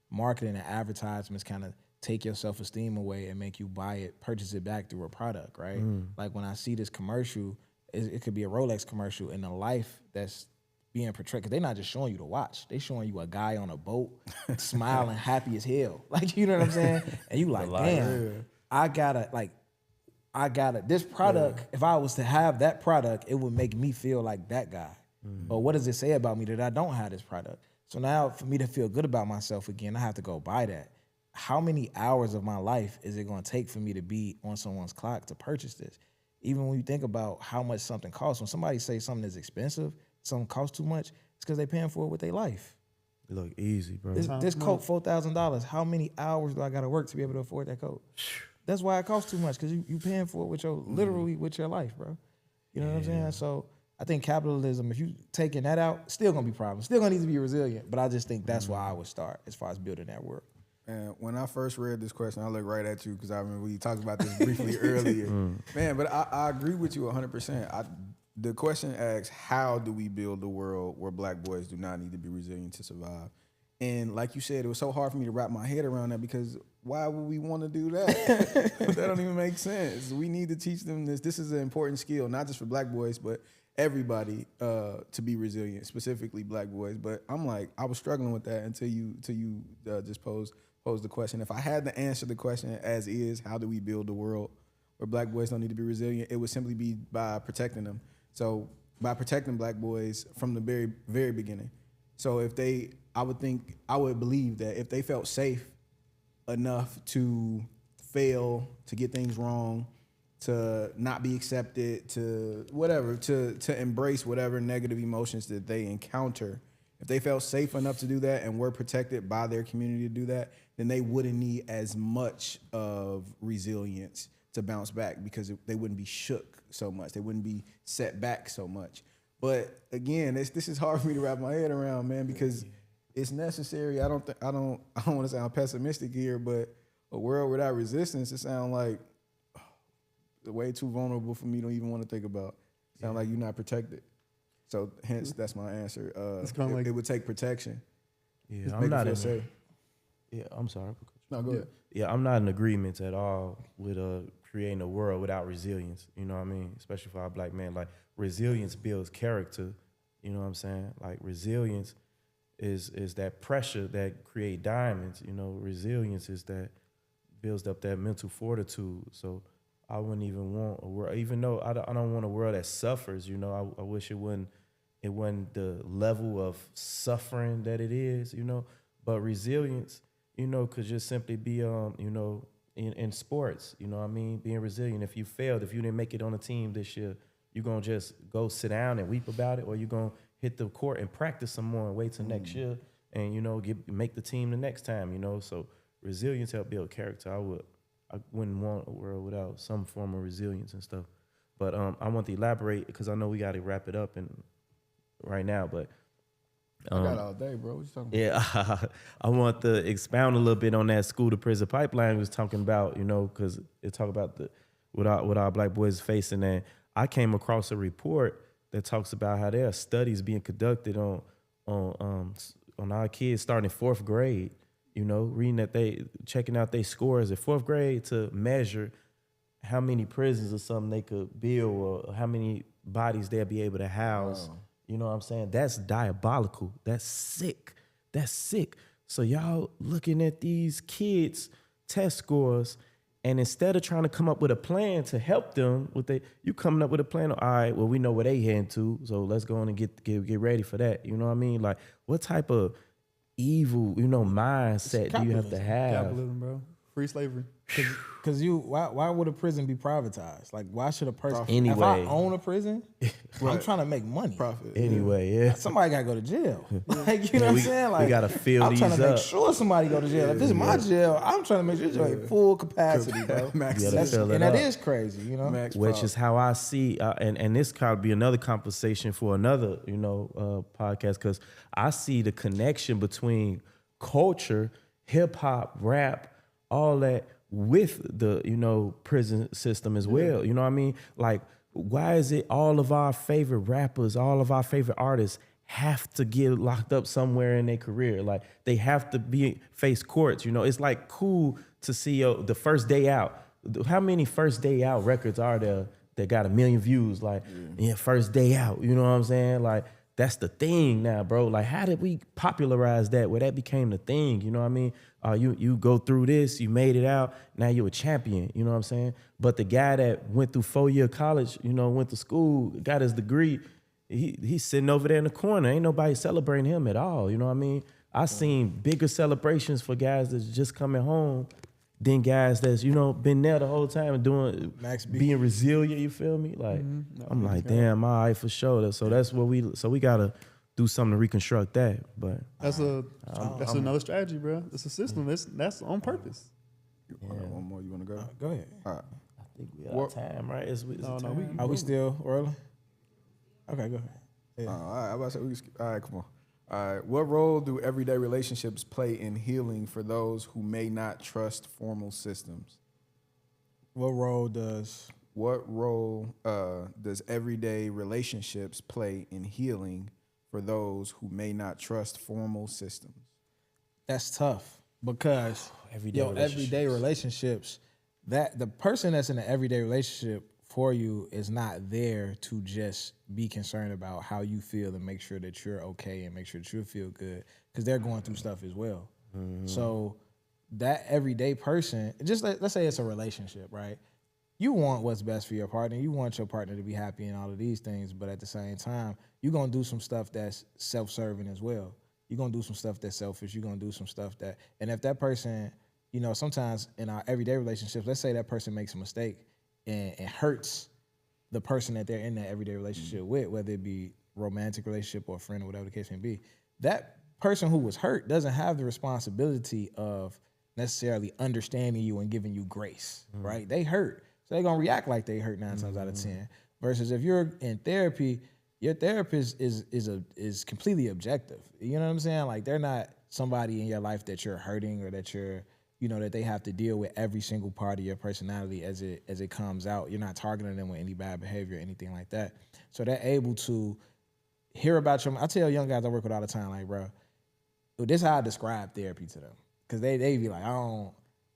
marketing and advertisements kind of take your self-esteem away and make you buy it, purchase it back through a product, right? Like when I see this commercial, it could be a Rolex commercial, and the life that's being portrayed, because they're not just showing you the watch, they showing you a guy on a boat smiling happy as hell, like, you know what I'm saying? And you like, damn, I gotta, this product, if I was to have that product, it would make me feel like that guy. But what does it say about me that I don't have this product? So now for me to feel good about myself again, I have to go buy that. How many hours of my life is it gonna take for me to be on someone's clock to purchase this? Even when you think about how much something costs, when somebody says something is expensive, something costs too much, it's because they're paying for it with their life. Look easy, bro. This coat, $4,000. How many hours do I gotta work to be able to afford that coat? That's why it costs too much, because you paying for it with your literally with your life, bro. You know what I'm saying? So I think capitalism, if you taking that out, still gonna be problems. Still gonna need to be resilient. But I just think that's where I would start as far as building that world. And when I first read this question, I looked right at you because I remember we talked about this briefly earlier. Man, but I agree with you 100%. The question asks, how do we build a world where black boys do not need to be resilient to survive? And like you said, it was so hard for me to wrap my head around that, because why would we want to do that? That don't even make sense. We need to teach them this. This is an important skill, not just for black boys, but everybody to be resilient, specifically black boys. But I'm like, I was struggling with that until you just posed the question. If I had to answer the question as is, how do we build a world where black boys don't need to be resilient, it would simply be by protecting them. So by protecting black boys from the very, very beginning. So I would believe that if they felt safe enough to fail, to get things wrong, to not be accepted, to whatever, to embrace whatever negative emotions that they encounter, if they felt safe enough to do that and were protected by their community to do that, then they wouldn't need as much of resilience to bounce back, because they wouldn't be shook so much. They wouldn't be set back so much. But again, this is hard for me to wrap my head around, man, because it's necessary. I don't want to sound pessimistic here, but a world without resistance, it sounds like way too vulnerable for me to even want to think about. Sound like you're not protected. So hence, that's my answer. It's kinda like- it would take protection. Yeah, Just I'm make it not feel in. safe. Yeah, I'm sorry. No, go ahead. Yeah, I'm not in agreement at all with creating a world without resilience. You know what I mean? Especially for our black men. Like, resilience builds character. You know what I'm saying? Like, resilience is that pressure that create diamonds. You know, resilience is that builds up that mental fortitude. So I wouldn't even want a world, even though I don't want a world that suffers. You know, I wish it wasn't the level of suffering that it is. You know, but resilience, you know, could just simply be you know, in sports. You know what I mean? Being resilient. If you failed, if you didn't make it on a team this year, you're gonna just go sit down and weep about it, or you're gonna hit the court and practice some more and wait till next year and, you know, make the team the next time, you know. So resilience help build character. I wouldn't want a world without some form of resilience and stuff. But I want to elaborate because I know we got to wrap it up and right now. But I got all day, bro. What you talking about? yeah, I want to expound a little bit on that school to prison pipeline we was talking about, you know, because it talk about what our black boys facing. And I came across a report that talks about how there are studies being conducted on our kids starting in 4th grade, you know, checking out their scores at 4th grade to measure how many prisons or something they could build or how many bodies they'll be able to house. Wow. You know what I'm saying? That's diabolical. That's sick. That's sick. So y'all looking at these kids' test scores, and instead of trying to come up with a plan to help them you coming up with a plan. All right, well, we know where they heading to, so let's go on and get ready for that. You know what I mean? Like, what type of evil, you know, mindset do you have to have? Capitalism, bro. Free slavery. Because why would a prison be privatized? Like, why should a person? Anyway. If I own a prison, I'm Right. trying to make money. Profit. Anyway, yeah. Somebody gotta go to jail. Like, you know what I'm saying? Like, we gotta fill I'm trying these to make up. sure somebody go to jail. If this is my jail, I'm trying to make sure it's at full capacity, bro. Max You gotta That's, fill it and that up. is crazy, you know. Max Which prop. is how I see, and this could be another conversation for another, you know, podcast, because I see the connection between culture, hip hop, rap, all that with the, you know, prison system as well. You know what I mean? Like, why is it all of our favorite rappers, all of our favorite artists have to get locked up somewhere in their career? Like, they have to face courts. You know, it's like cool to see the first day out. How many first day out records are there that got 1 million views? Like, yeah, first day out. You know what I'm saying? Like, that's the thing now, bro. Like, how did we popularize that where that became the thing? You know what I mean? You go through this, you made it out, now you're a champion. You know what I'm saying? But the guy that went through 4-year college, you know, went to school, got his degree, he's sitting over there in the corner. Ain't nobody celebrating him at all. You know what I mean? I seen bigger celebrations for guys that's just coming home than guys that's, you know, been there the whole time and doing, Max B. being resilient. You feel me? Like, I'm like, damn, all right, for sure. So that's what we gotta do something to reconstruct that. But That's another strategy, bro. It's a system. That's on purpose. One more. You want to go? Go ahead. All right. I think we out of time, right? It's time. Are we still rolling? Okay, go ahead. Yeah. All right. I about to say all right. Come on. All right. What role do everyday relationships play in healing for those who may not trust formal systems? What role does everyday relationships play in healing for those who may not trust formal systems? That's tough because everyday relationships, that the person that's in an everyday relationship for you is not there to just be concerned about how you feel and make sure that you're okay and make sure that you feel good, because they're going through stuff as well. So that everyday person, just let's say it's a relationship, right? You want what's best for your partner. You want your partner to be happy and all of these things, but at the same time, you're going to do some stuff that's self-serving as well. You're going to do some stuff that's selfish. You're going to do some stuff that, and if that person, you know, sometimes in our everyday relationships, let's say that person makes a mistake and hurts the person that they're in that everyday relationship with, whether it be romantic relationship or a friend or whatever the case may be, that person who was hurt doesn't have the responsibility of necessarily understanding you and giving you grace, right? They hurt. So they're going to react like they hurt 9 times out of 10. Versus if you're in therapy, your therapist is completely objective. You know what I'm saying? Like, they're not somebody in your life that you're hurting or that you're, you know, that they have to deal with every single part of your personality as it comes out. You're not targeting them with any bad behavior or anything like that. So they're able to hear about your. I tell young guys I work with all the time, like, bro, this is how I describe therapy to them, because they be like, I don't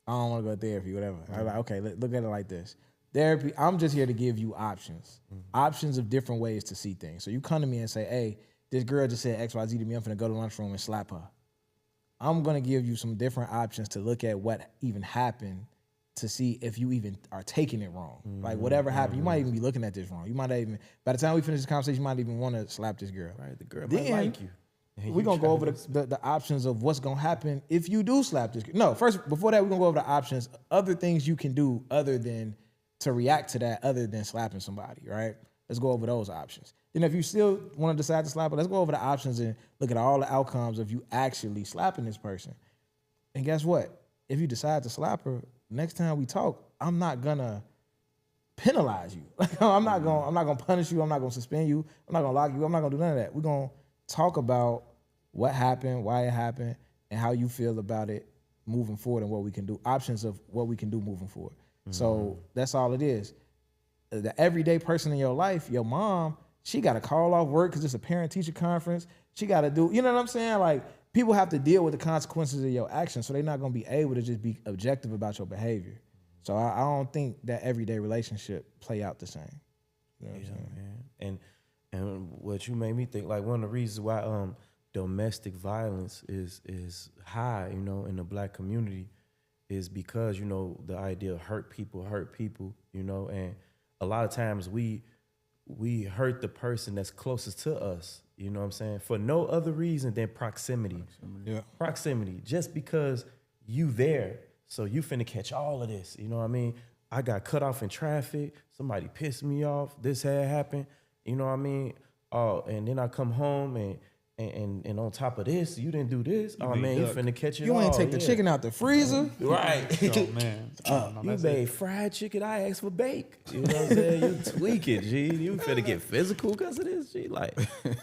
want to go to therapy, whatever. I'm like, okay, look at it like this. Therapy, I'm just here to give you options, options of different ways to see things. So you come to me and say, hey, this girl just said XYZ to me. I'm finna go to the lunchroom and slap her. I'm gonna give you some different options to look at what even happened, to see if you even are taking it wrong. Like whatever happened, you might even be looking at this wrong. You might not even, by the time we finish this conversation, you might even want to slap this girl. Right, the girl Then, might like you. We're gonna go over the options of what's gonna happen if you do slap this girl. No, first, before that, we're gonna go over the options, other things you can do other than to react to that, other than slapping somebody, right? Let's go over those options. Then if you still want to decide to slap her, let's go over the options and look at all the outcomes of you actually slapping this person. And guess what? If you decide to slap her, next time we talk, I'm not gonna penalize you. I'm not gonna punish you. I'm not gonna suspend you. I'm not gonna lock you. I'm not gonna do none of that. We're gonna talk about what happened, why it happened, and how you feel about it moving forward, and what we can do. Options of what we can do moving forward. So that's all it is. The everyday person in your life, your mom, she got to call off work because it's a parent-teacher conference. She got to do, you know what I'm saying? Like, people have to deal with the consequences of your actions, so they're not going to be able to just be objective about your behavior. So I don't think that everyday relationship play out the same. You know what I'm saying? Man. And what you made me think, like, one of the reasons why domestic violence is high, you know, in the Black community, is because, you know, the idea of hurt people, you know, and a lot of times we hurt the person that's closest to us, you know what I'm saying, for no other reason than proximity. Yeah. Proximity, just because you there, so you finna catch all of this, you know what I mean? I got cut off in traffic, somebody pissed me off, this had happened, you know what I mean? Oh, and then I come home and on top of this, you didn't do this. Oh man, you finna catch it all. You ain't take the chicken out the freezer. Right. Oh man. You made fried chicken, I asked for bake. You know what I'm saying? You tweaking, G. You finna get physical because of this, G. Like,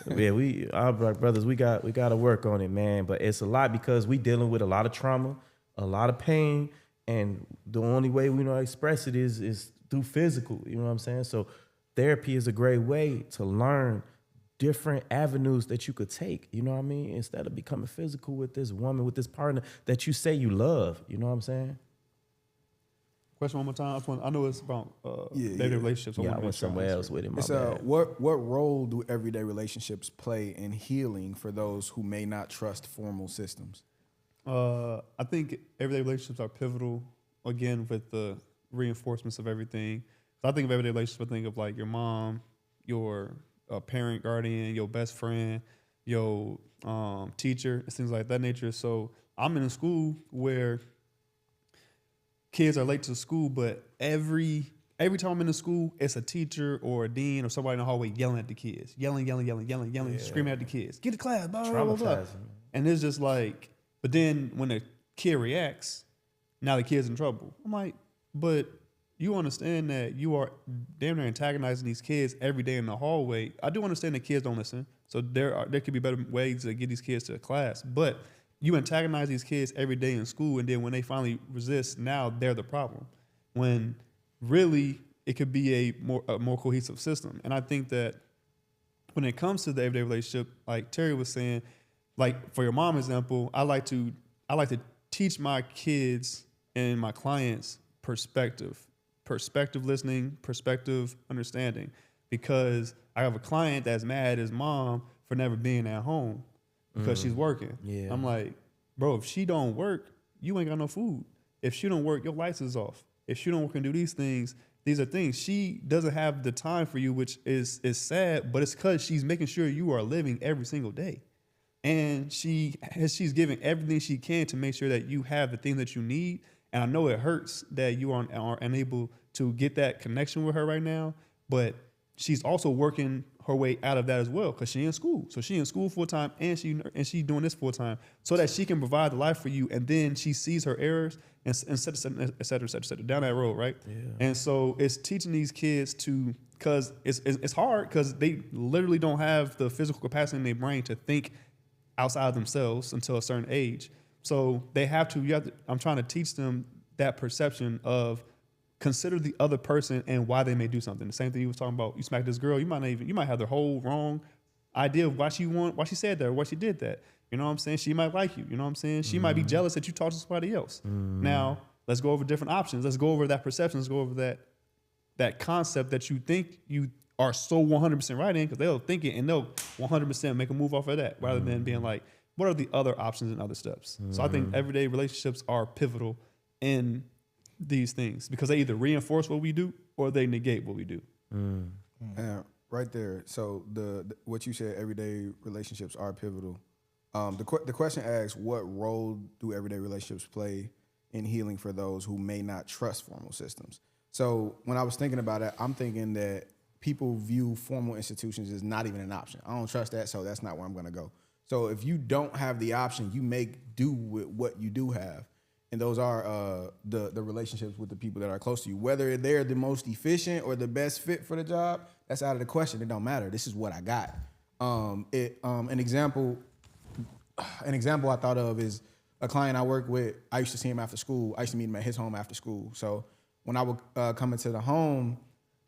yeah, our brothers, we got to work on it, man. But it's a lot because we dealing with a lot of trauma, a lot of pain, and the only way we know how to express it is through physical. You know what I'm saying? So therapy is a great way to learn different avenues that you could take, you know what I mean? Instead of becoming physical with this woman, with this partner that you say you love, you know what I'm saying? Question one more time. I know it's about dating relationships. I went somewhere else with it. My It's bad. what role do everyday relationships play in healing for those who may not trust formal systems? I think everyday relationships are pivotal, again, with the reinforcements of everything. So I think of everyday relationships, I think of like your mom, your parent, guardian, your best friend, your teacher, things like that nature. So I'm in a school where kids are late to school, but every time I'm in the school, it's a teacher or a dean or somebody in the hallway yelling at the kids, yelling, screaming at the kids, get to class, blah, blah, blah, blah. And it's just like, but then when the kid reacts, now the kid's in trouble. I'm like, but you understand that you are damn near antagonizing these kids every day in the hallway. I do understand that kids don't listen, so there could be better ways to get these kids to class. But you antagonize these kids every day in school, and then when they finally resist, now they're the problem. When really it could be a more cohesive system. And I think that when it comes to the everyday relationship, like Terry was saying, like for your mom example, I like to teach my kids and my clients perspective listening, perspective understanding, because I have a client that's mad at his mom for never being at home because she's working. Yeah. I'm like, bro, if she don't work, you ain't got no food. If she don't work, your lights is off. If she don't work and do these things, these are things. She doesn't have the time for you, which is sad, but it's because she's making sure you are living every single day. And she's giving everything she can to make sure that you have the thing that you need. And I know it hurts that you are unable to get that connection with her right now, but she's also working her way out of that as well because she's in school. So she's in school full time and she's doing this full time so that she can provide the life for you. And then she sees her errors and et cetera, down that road, right? Yeah. And so it's teaching these kids because it's hard because they literally don't have the physical capacity in their brain to think outside of themselves until a certain age. So they have to, I'm trying to teach them that perception of consider the other person and why they may do something. The same thing you was talking about. You smack this girl, you might have the whole wrong idea of why she said that or why she did that. You know what I'm saying? She might like you. You know what I'm saying? She might be jealous that you talk to somebody else. Now, let's go over different options. Let's go over that perception. Let's go over that concept that you think you are so 100% right in, because they'll think it and they'll 100% make a move off of that rather than being like, what are the other options and other steps? So I think everyday relationships are pivotal in these things because they either reinforce what we do or they negate what we do. Right there. So the what you said, everyday relationships are pivotal. The question asks, what role do everyday relationships play in healing for those who may not trust formal systems? So when I was thinking about it, I'm thinking that people view formal institutions as not even an option. I don't trust that, so that's not where I'm going to go. So if you don't have the option, you make do with what you do have. And those are the relationships with the people that are close to you. Whether they're the most efficient or the best fit for the job, that's out of the question. It don't matter. This is what I got. An example I thought of is a client I work with. I used to see him after school. I used to meet him at his home after school. So when I would come into the home,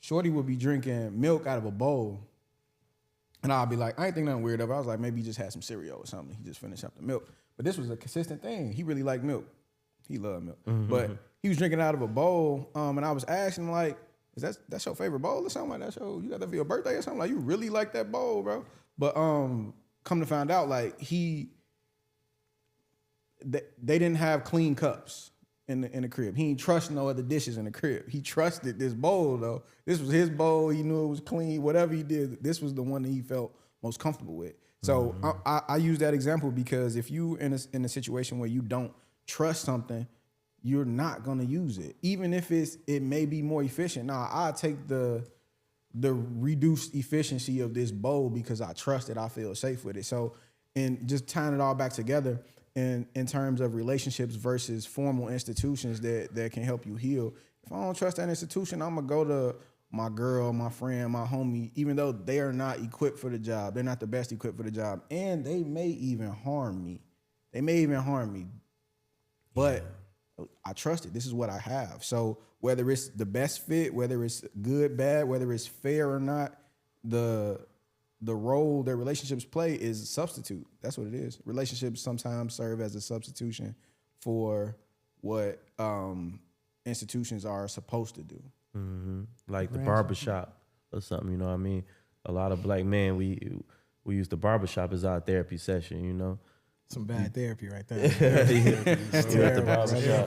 Shorty would be drinking milk out of a bowl. And I'd be like, I ain't think nothing weird of it. I was like, maybe he just had some cereal or something. He just finished up the milk. But this was a consistent thing. He really liked milk. He loved milk. But he was drinking out of a bowl. And I was asking him, like, is that's your favorite bowl or something? Like, you got that for your birthday or something? Like, you really like that bowl, bro? But come to find out, like, they didn't have clean cups in the crib. He ain't trust no other dishes in the crib. He trusted this bowl, though. This was his bowl. He knew it was clean. Whatever he did, this was the one that he felt most comfortable with. So I use that example because if you in a situation where you don't trust something, you're not gonna use it, even if it may be more efficient. Now I take the reduced efficiency of this bowl because I trust it. I feel safe with it. So, and just tying it all back together in terms of relationships versus formal institutions that can help you heal. If I don't trust that institution, I'm gonna go to my girl, my friend, my homie, even though they are not equipped for the job. They're not the best equipped for the job, and they may even harm me. But I trust it. This is what I have. So whether it's the best fit, whether it's good, bad, whether it's fair or not, the role that relationships play is a substitute. That's what it is. Relationships sometimes serve as a substitution for what institutions are supposed to do. Like the barbershop or something, you know what I mean? A lot of black men, we use the barbershop as our therapy session, you know? Some bad therapy right there.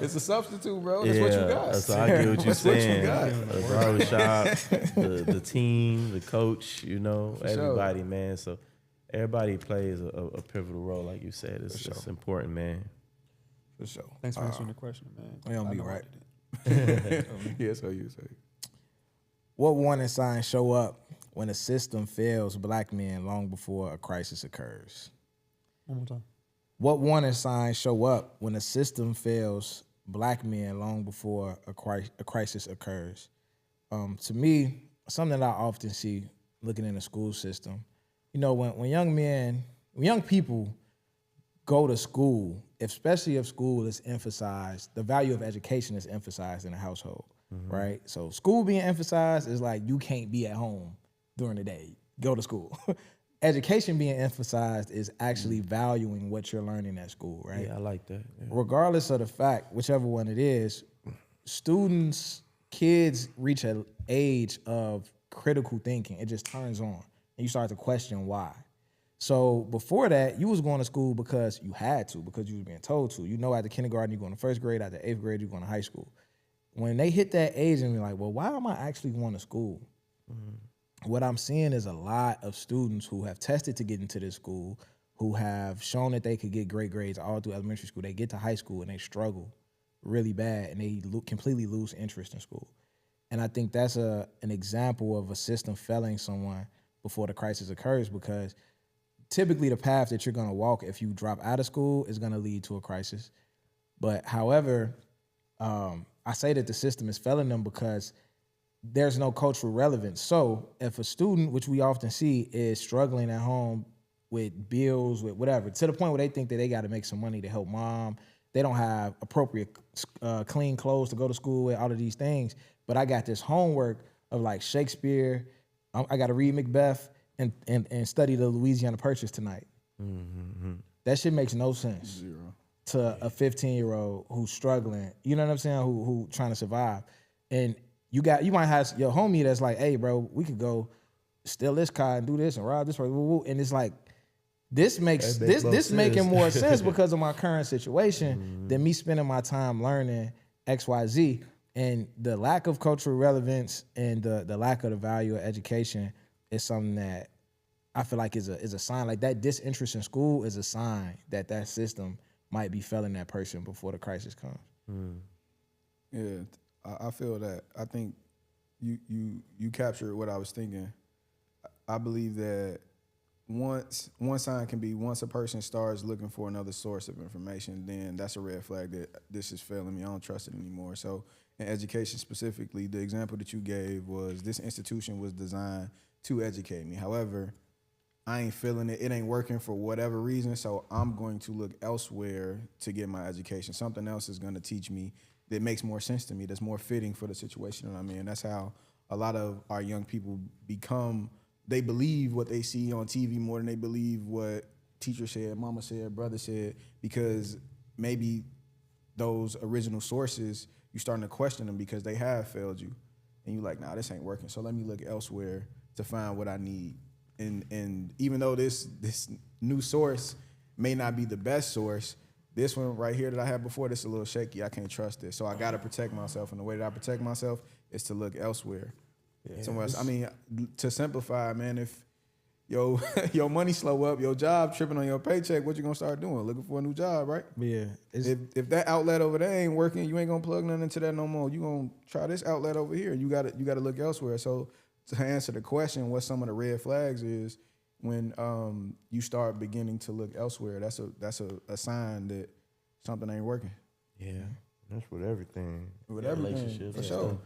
It's a substitute, bro. That's what you got. So I get what you're saying. What you got. The barbershop, the team, the coach, you know, For everybody, sure. man. So everybody plays a pivotal role, like you said. It's important, man. For sure. Thanks for answering the question, man. We don't be right. Yeah, so you say. What warning signs show up when a system fails black men long before a crisis occurs? One more time. What warning signs show up when a system fails black men long before a crisis occurs? To me, something that I often see looking in the school system, you know, when young people go to school, especially if school is emphasized, the value of education is emphasized in the household, right? So school being emphasized is like you can't be at home during the day. Go to school. Education being emphasized is actually valuing what you're learning at school, right? Yeah, I like that. Yeah. Regardless of the fact, whichever one it is, kids reach an age of critical thinking. It just turns on, and you start to question why. So before that, you was going to school because you had to, because you was being told to. You know, after kindergarten, you're going to first grade. After 8th grade, you're going to high school. When they hit that age and be like, well, why am I actually going to school? What I'm seeing is a lot of students who have tested to get into this school, who have shown that they could get great grades all through elementary school. They get to high school and they struggle really bad, and they completely lose interest in school. And I think that's an example of a system failing someone before the crisis occurs, because typically the path that you're going to walk if you drop out of school is going to lead to a crisis. But however, I say that the system is failing them because there's no cultural relevance. So if a student, which we often see, is struggling at home with bills, with whatever, to the point where they think that they got to make some money to help mom. They don't have appropriate clean clothes to go to school with, all of these things. But I got this homework of like Shakespeare. I got to read Macbeth and study the Louisiana Purchase tonight. Mm-hmm. That shit makes no sense. Zero. To a 15-year-old who's struggling, you know what I'm saying, who trying to survive. And you might have your homie that's like, hey, bro, we could go steal this car and do this and rob this person. And it's like, this makes this making more sense because of my current situation than me spending my time learning XYZ. And the lack of cultural relevance and the lack of the value of education is something that I feel like is a sign. Like that disinterest in school is a sign that system might be failing that person before the crisis comes. Yeah, I feel that. I think you captured what I was thinking. I believe that one sign can be once a person starts looking for another source of information, then that's a red flag that this is failing me. I don't trust it anymore. So in education specifically, the example that you gave was this institution was designed to educate me. However, I ain't feeling it. It ain't working for whatever reason. So I'm going to look elsewhere to get my education. Something else is going to teach me that makes more sense to me, that's more fitting for the situation that I'm in. That's how a lot of our young people become. They believe what they see on TV more than they believe what teacher said, mama said, brother said, because maybe those original sources, you starting to question them because they have failed you. And you're like, nah, this ain't working. So let me look elsewhere to find what I need. And even though this new source may not be the best source, this one right here that I had before, this is a little shaky. I can't trust this. So I got to protect myself. And the way that I protect myself is to look elsewhere. Yeah, somewhere else. I mean, to simplify, man, if your money slow up, your job tripping on your paycheck, what you gonna start doing? Looking for a new job, right? Yeah. If that outlet over there ain't working, you ain't gonna plug nothing into that no more. You gonna try this outlet over here. You gotta look elsewhere. So to answer the question, what some of the red flags is when you start beginning to look elsewhere, that's a sign that something ain't working. Yeah, that's with everything. With everything, relationships for and sure. stuff.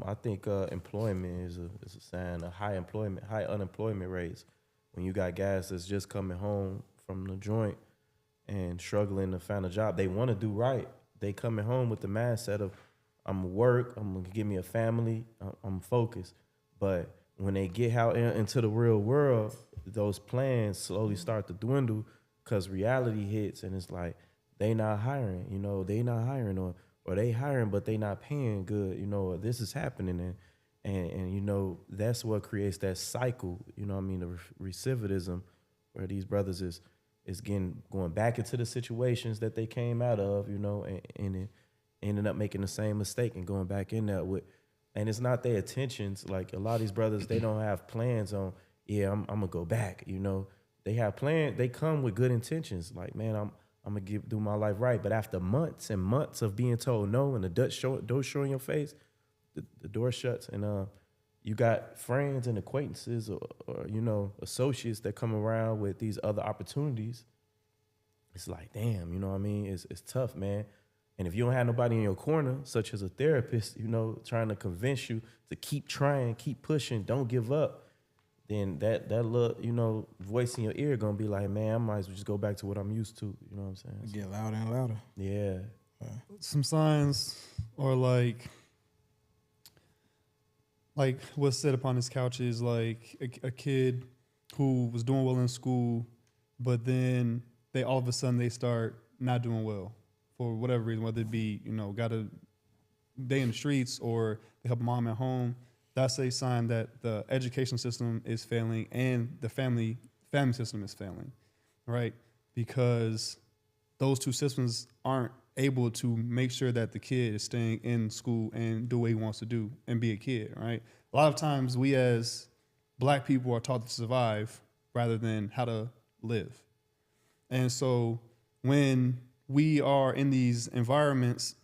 I think employment is a sign of high unemployment rates. When you got guys that's just coming home from the joint and struggling to find a job, they want to do right. They coming home with the mindset of, I'm gonna work, I'm gonna give me a family, I'm focused. But when they get out into the real world, those plans slowly start to dwindle because reality hits and it's like, they not hiring, or they hiring, but they not paying good, or this is happening. And that's what creates that cycle, the recidivism where these brothers is going back into the situations that they came out of, and ended up making the same mistake and going back in there and it's not their intentions. Like a lot of these brothers, they don't have plans on, I'm gonna go back, They have plans, they come with good intentions. Like, man, I'm gonna do my life right. But after months and months of being told no and the door showing your face, the door shuts and you got friends and acquaintances or associates that come around with these other opportunities. It's like, damn, it's tough, man. And if you don't have nobody in your corner, such as a therapist, trying to convince you to keep trying, keep pushing, don't give up, then that little, voice in your ear gonna be like, man, I might as well just go back to what I'm used to. You know what I'm saying? It get louder and louder. Yeah. Some signs are like what's said upon this couch is like a kid who was doing well in school, but then they all of a sudden they start not doing well for whatever reason, whether it be, got a day in the streets or they help mom at home. That's a sign that the education system is failing and the family system is failing, right? Because those two systems aren't able to make sure that the kid is staying in school and do what he wants to do and be a kid, right? A lot of times we as Black people are taught to survive rather than how to live. And so when we are in these environments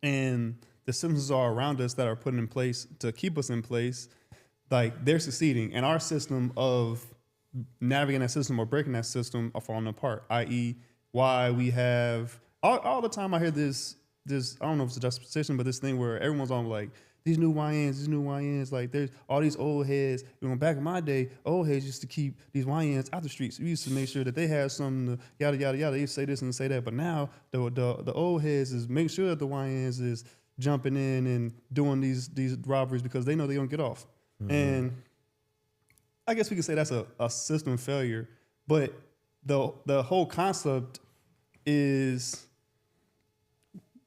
and the systems are around us that are put in place to keep us in place, like they're succeeding. And our system of navigating that system or breaking that system are falling apart, i.e. why we have, all the time I hear this, I don't know if it's a juxtaposition, but this thing where everyone's on like, these new YNs, like there's all these old heads. You know, back in my day, old heads used to keep these YNs out the streets. We used to make sure that they had something to yada yada yada. They used to say this and say that, but now the old heads is make sure that the YNs is jumping in and doing these robberies because they know they don't get off. And I guess we could say that's a system failure, but the whole concept is,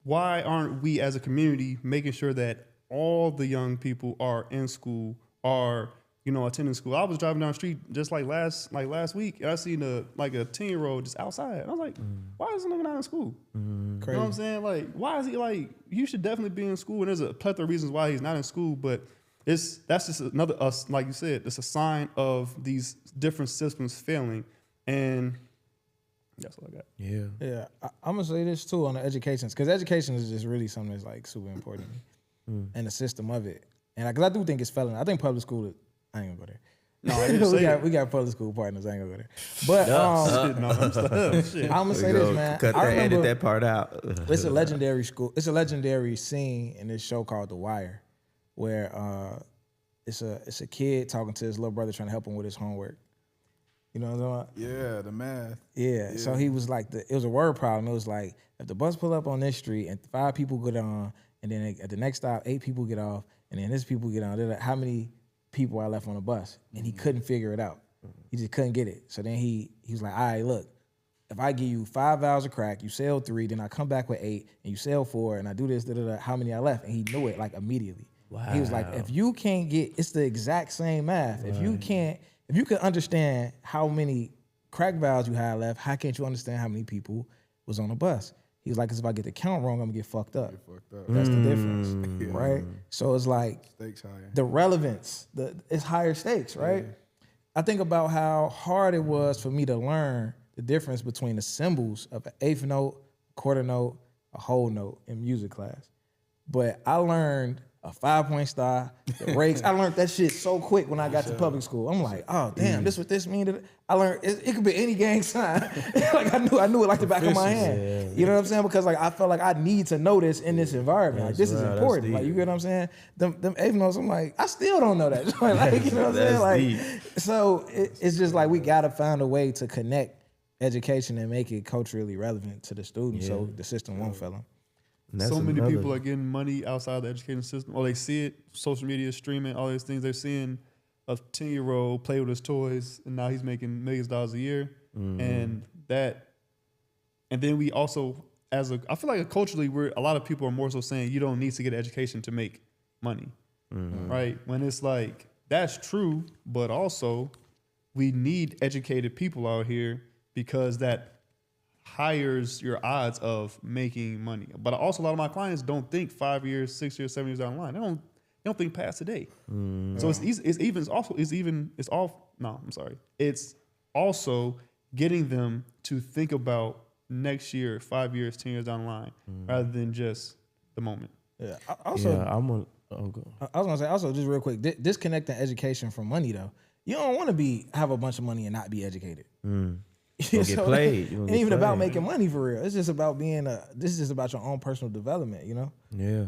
why aren't we as a community making sure that all the young people are in school, are, you know, attending school? I was driving down the street just like last week, and I seen a 10-year-old just outside. And I was like, why is this nigga not in school? Crazy. You know what I'm saying? Like, why is he like, you should definitely be in school. And there's a plethora of reasons why he's not in school, but that's just another, like you said, it's a sign of these different systems failing. And that's all I got. Yeah. I'm gonna say this too on the education, because education is just really something that's like super important to me, and the system of it. And because I do think it's failing. I think public school, I ain't gonna go there. No, we got public school partners. I ain't gonna go there. But I'm gonna say this, man. Cut that, edit that part out. It's a legendary school. It's a legendary scene in this show called The Wire, where it's a kid talking to his little brother trying to help him with his homework. You know what I'm talking about? Yeah, the math. Yeah. So he was like, it was a word problem. It was like, if the bus pull up on this street and 5 people get on, and then at the next stop 8 people get off, and then this people get on, how many people are left on the bus? And he couldn't figure it out. He just couldn't get it. So then he was like, all right, look, if I give you 5 vials of crack, you sell 3, then I come back with 8, and you sell 4, and I do this, how many I left? And he knew it like immediately. Wow. He was like, if you can't get, it's the exact same math. Right. If you can understand how many crack vials you had left, how can't you understand how many people was on the bus? He was like, because if I get the count wrong, I'm gonna get fucked up. That's the difference, right? So it's like stakes higher. The relevance, it's higher stakes, right? Yeah. I think about how hard it was for me to learn the difference between the symbols of an eighth note, a quarter note, a whole note in music class. But I learned a 5-point star, the rakes. I learned that shit so quick when I got to public school. I'm like, oh damn, this what this mean? I learned it could be any gang sign. Like I knew it like the back of my hand. Yeah. You know what I'm saying? Because like I felt like I need to know this in this environment. Like this is important. Like you get what I'm saying? Them eighth notes, I'm like, I still don't know that. Like you know what I'm saying? Like deep. So it's just like we gotta find a way to connect education and make it culturally relevant to the students, so the system won't fail them. So many people are getting money outside the education system, or they see it, social media, streaming, all these things. They're seeing a 10-year-old play with his toys, and now he's making millions of dollars a year. And then we also, I feel like culturally, a lot of people are more so saying you don't need to get an education to make money, right? When it's like, that's true, but also we need educated people out here because that higher your odds of making money. But also a lot of my clients don't think 5 years, 6 years, 7 years down the line. They don't think past today. So it's also getting them to think about next year, 5 years, 10 years down the line, rather than just the moment. Yeah. I was gonna say also just real quick, disconnecting education from money though. You don't want to have a bunch of money and not be educated. Get played. It ain't even about making money for real. It's just about this is just about your own personal development, you know? Yeah.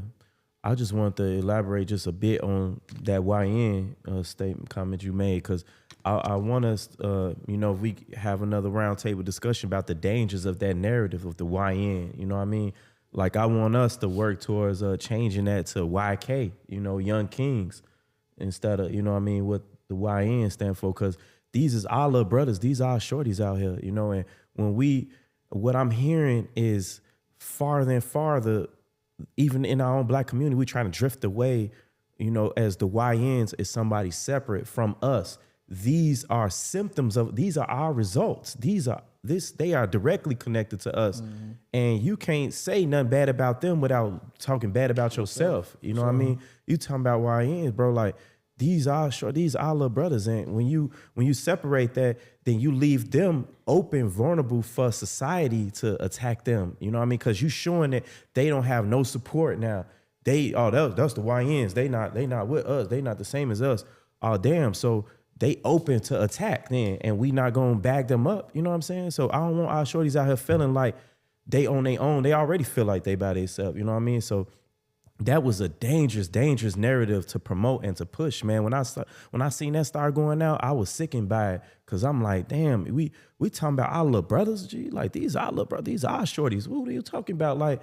I just want to elaborate just a bit on that YN statement comment you made, because I want us, if we have another roundtable discussion about the dangers of that narrative of the YN, you know what I mean? Like I want us to work towards changing that to YK, Young Kings, instead of, what the YN stand for, because these is our little brothers. These are our shorties out here, and what I'm hearing is farther and farther, even in our own black community, we trying to drift away, as the YNs is somebody separate from us. These are symptoms these are our results. They are directly connected to us. And you can't say nothing bad about them without talking bad about yourself. You know what I mean? You talking about YNs, bro, like, these are little brothers, and when you separate that, then you leave them open, vulnerable for society to attack them. You know what I mean? Because you showing that they don't have no support now. That's the YNs. They not with us. They not the same as us. Oh damn! So they open to attack then, and we not gonna bag them up. You know what I'm saying? So I don't want our shorties out here feeling like they on their own. They already feel like they by themselves. You know what I mean? So that was a dangerous narrative to promote and to push, man. When I seen that start going out, I was sickened by it, because I'm like, damn, we talking about our little brothers, G. Like, these our little brothers, these our shorties. What are you talking about? Like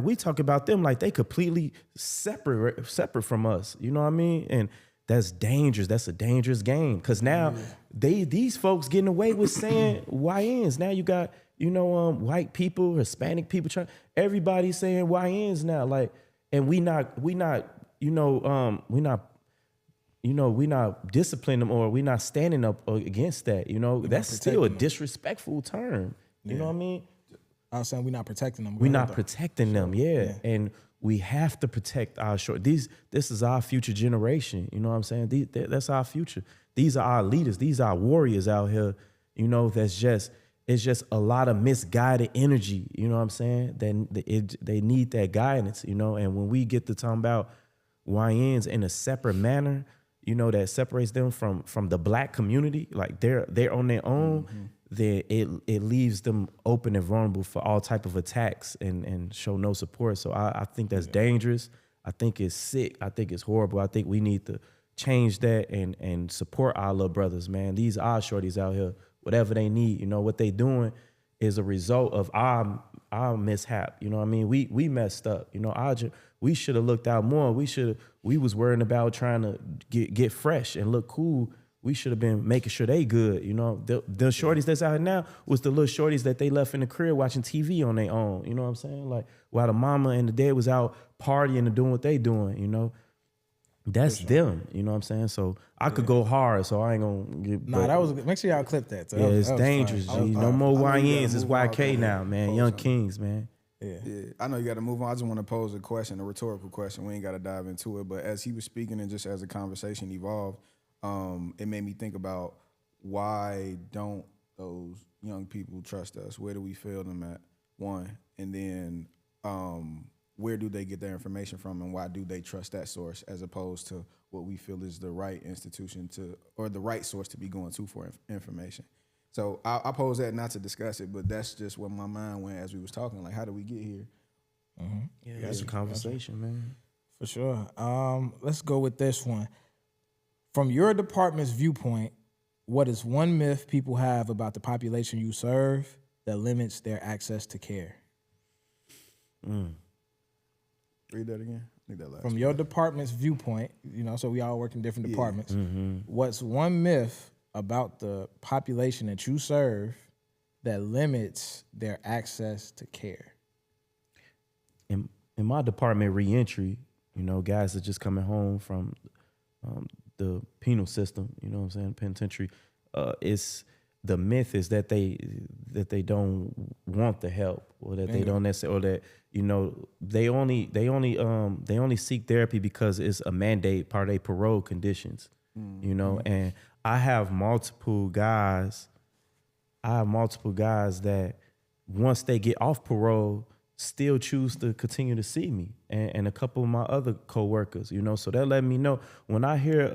we talk about them like they completely separate from us. You know what I mean? And that's dangerous. That's a dangerous game, because now these folks getting away with saying YNs. Now you got, white people, Hispanic people, everybody saying YNs now. Like, and we not disciplining them, or we not standing up against that. That's still a disrespectful term. You know what I mean? I was saying we're not protecting them. We're not protecting them, yeah. And we have to protect our This is our future generation. You know what I'm saying? That's our future. These are our leaders. These are our warriors out here. It's just a lot of misguided energy. You know what I'm saying? They need that guidance. And when we get to talking about YNs in a separate manner, that separates them from the black community, like they're on their own. Then it leaves them open and vulnerable for all type of attacks and show no support. So I think that's dangerous. I think it's sick. I think it's horrible. I think we need to change that and support our little brothers, man. These are shorties out here, whatever they need. What they doing is a result of our mishap. You know what I mean? We messed up. We should have looked out more. We was worrying about trying to get fresh and look cool. We should have been making sure they good. The shorties that's out here now was the little shorties that they left in the crib watching TV on their own. You know what I'm saying? Like, while the mama and the dad was out partying and doing what they doing, That's them. You know what I'm saying? So I could go hard, so I ain't gonna get. Nah, that was. Make sure y'all clip that. So yeah, it's dangerous. G. No more YNs. It's YK now, man. Young Kings, man. Yeah, I know you got to move on. I just want to pose a question, a rhetorical question. We ain't got to dive into it, but as he was speaking and just as the conversation evolved, it made me think about, why don't those young people trust us? Where do we fail them at? One, and then where do they get their information from, and why do they trust that source as opposed to what we feel is the right institution or the right source to be going to for information? So I pose that not to discuss it, but that's just where my mind went as we was talking. Like, how do we get here? Mm-hmm. Yeah, that's a conversation, man. For sure. Let's go with this one. From your department's viewpoint, what is one myth people have about the population you serve that limits their access to care? Read that again. I think that last From your department's viewpoint, so we all work in different departments. Mm-hmm. What's one myth about the population that you serve that limits their access to care? In my department, reentry, guys are just coming home from the penal system, you know what I'm saying, penitentiary. It's the myth is that they don't want the help, or that they don't necessarily, or that they only seek therapy because it's a mandate, part of their parole conditions. And I have multiple guys that once they get off parole still choose to continue to see me, and a couple of my other coworkers, so that let me know. When I hear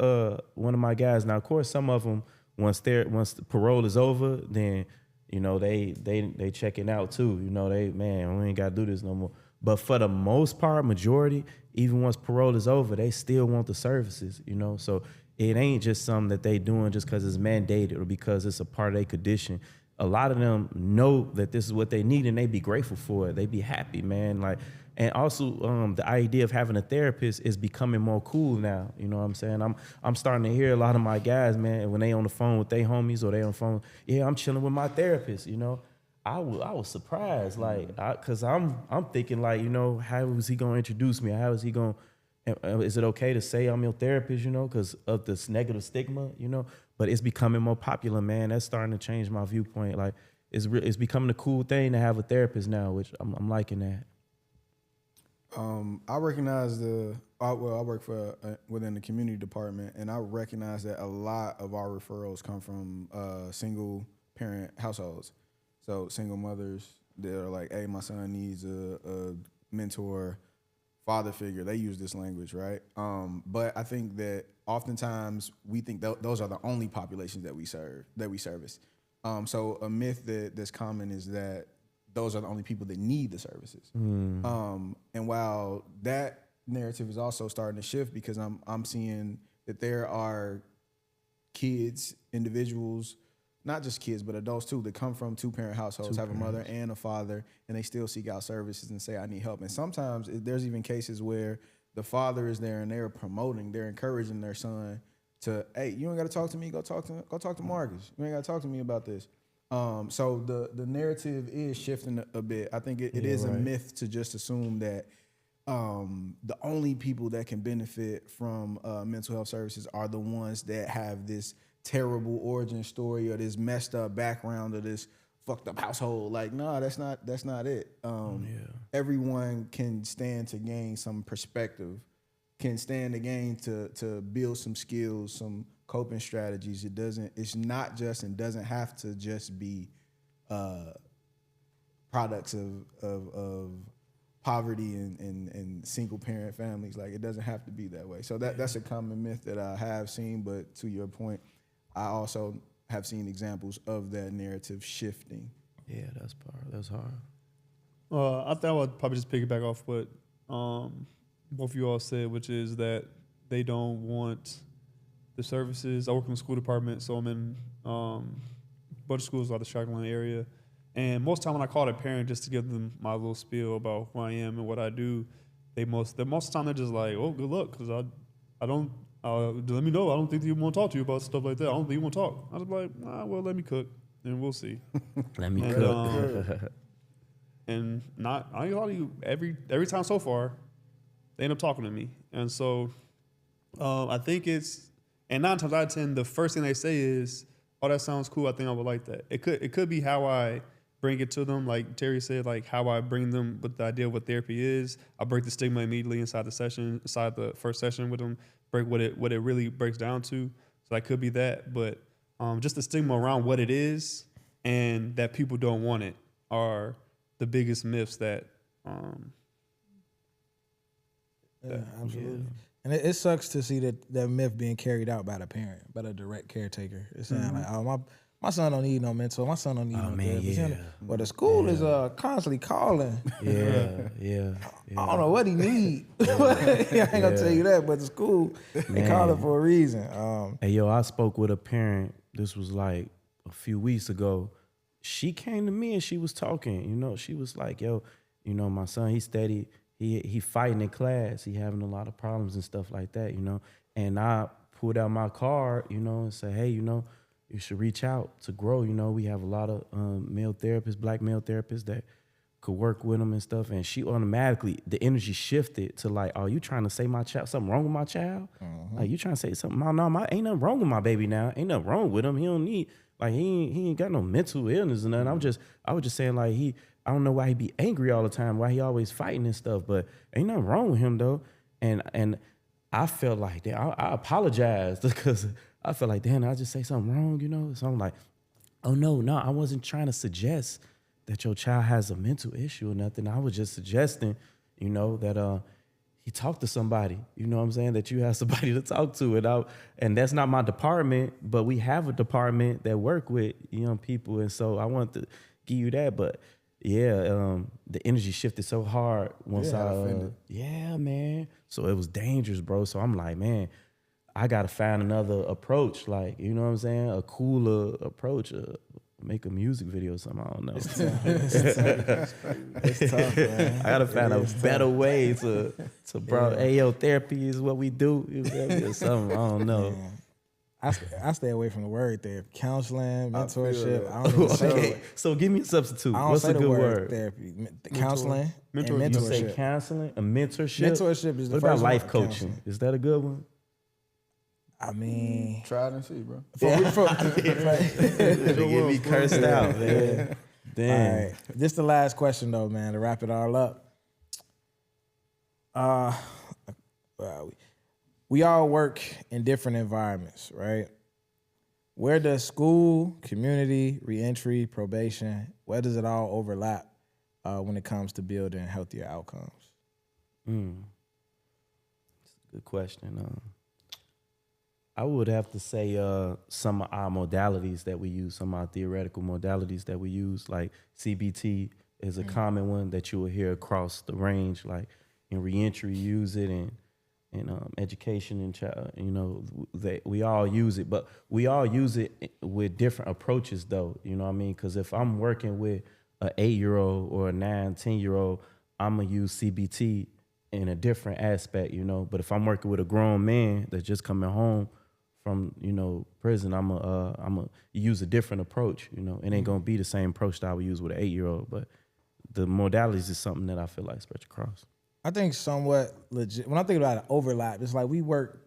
one of my guys, now of course some of them once the parole is over, then they checking out too. We ain't got to do this no more. But for the most part, majority, even once parole is over, they still want the services. So it ain't just something that they doing just because it's mandated or because it's a part of their condition. A lot of them know that this is what they need, and they be grateful for it. They be happy, man. Like, and also the idea of having a therapist is becoming more cool now. You know what I'm saying? I'm starting to hear a lot of my guys, man, when they on the phone with their homies or they on the phone, yeah, I'm chilling with my therapist. I was surprised, like, cause I'm thinking like, how is he gonna introduce me? How is he gonna? Is it okay to say I'm your therapist? Because of this negative stigma, But it's becoming more popular, man. That's starting to change my viewpoint. Like, it's becoming a cool thing to have a therapist now, which I'm liking that. I recognize I work for within the community department, and I recognize that a lot of our referrals come from single parent households. So single mothers that are like, hey, my son needs a mentor, father figure. They use this language, right? But I think that oftentimes we think those are the only populations that we service. So a myth that's common is that those are the only people that need the services. And while that narrative is also starting to shift because I'm seeing that there are kids, individuals, not just kids, but adults too, that come from two-parent households, have a mother and a father, and they still seek out services and say, I need help. And sometimes there's even cases where the father is there and they're encouraging their son to, hey, you ain't got to talk to me, go talk to Marcus. You ain't got to talk to me about this. So the narrative is shifting a bit. I think it is a myth to just assume that the only people that can benefit from mental health services are the ones that have this terrible origin story or this messed up background or this fucked up household. Like, no, that's not it. Everyone can stand to gain some perspective, can stand to gain to build some skills, some coping strategies. It's not just and doesn't have to just be products of poverty and single parent families. Like, it doesn't have to be that way. So that's a common myth that I have seen, but to your point, I also have seen examples of that narrative shifting. Yeah, that's hard. I think I would probably just piggyback off what both of you all said, which is that they don't want the services. I work in the school department, so I'm in a bunch of schools out of the Chicagoland area. And most of the time when I call a parent just to give them my little spiel about who I am and what I do, most of the time they're just like, oh, good luck, because I don't, let me know. I don't think they want to talk to you about stuff like that. I don't think you want to talk. I was like, well, let me cook, and we'll see. Let me cook. And I ain't gonna lie to you, every time so far, they end up talking to me. And so I think and 9 times out of 10, the first thing they say is, oh, that sounds cool. I think I would like that. It could be how I bring it to them, like Terry said, like how I bring them with the idea of what therapy is. I break the stigma immediately inside the first session with them, break what it really breaks down to. So that could be that, but just the stigma around what it is and that people don't want it are the biggest myths that. Absolutely. Yeah. And it sucks to see that myth being carried out by the parent, by the direct caretaker. It's saying like, oh, my son don't need no mentor. My son don't need no therapist. Yeah. But the school is constantly calling. Yeah. I don't know what he need. I ain't gonna tell you that, but the school, they call it for a reason. Hey, yo, I spoke with a parent. This was like a few weeks ago. She came to me and she was talking. She was like, yo, my son, he's steady. He fighting in class. He having a lot of problems and stuff like that, And I pulled out my card, and said, hey, you should reach out to GRO. We have a lot of male therapists, black male therapists that could work with them and stuff. And she automatically, the energy shifted to like, oh, you trying to say my child, something wrong with my child? Like, you trying to say something? No, ain't nothing wrong with my baby now. Ain't nothing wrong with him. He don't need, like, he ain't got no mental illness or nothing. I was just saying, like, I don't know why he be angry all the time, why he always fighting and stuff, but ain't nothing wrong with him though. And I felt like, damn, I apologized because I felt like, damn, I just say something wrong, So I'm like, oh no, I wasn't trying to suggest that your child has a mental issue or nothing. I was just suggesting, that he talked to somebody, you know what I'm saying, that you have somebody to talk to. And that's not my department, but we have a department that work with young people. And so I wanted to give you that, but yeah, the energy shifted so hard once man. So it was dangerous, bro. So I'm like, man, I gotta find another approach, like, you know what I'm saying, a cooler approach, make a music video or something. I don't know. It's tough, man. I gotta find a better way to bro. Hey, yo, therapy is what we do. You feel me? Or something. I don't know. Man. I stay away from the word therapy. Counseling, mentorship. I don't even say it. So give me a substitute. I don't What's say a the good word therapy. Counseling and mentorship. You say counseling, a mentorship. Mentorship is the what first about life one, coaching? counseling. Is that a good one? I mean, Try it and see, bro. They get me cursed out, man. Damn. All right. This the last question though, man, to wrap it all up. We all work in different environments, right? Where does school, community, reentry, probation, where does it all overlap when it comes to building healthier outcomes? That's a good question. I would have to say some of our modalities that we use, some of our theoretical modalities that we use, like CBT is a common one that you will hear across the range. Like, in reentry use it, and education and child, we all use it, but we all use it with different approaches though. You know what I mean? Because if I'm working with an 8-year-old or a 9, 10-year-old, I'm gonna use CBT in a different aspect, But if I'm working with a grown man that's just coming home from, prison, I'm a use a different approach, It ain't gonna be the same approach that I would use with an 8-year-old, but the modalities is something that I feel like stretch across. I think somewhat legit. When I think about an overlap, it's like we work,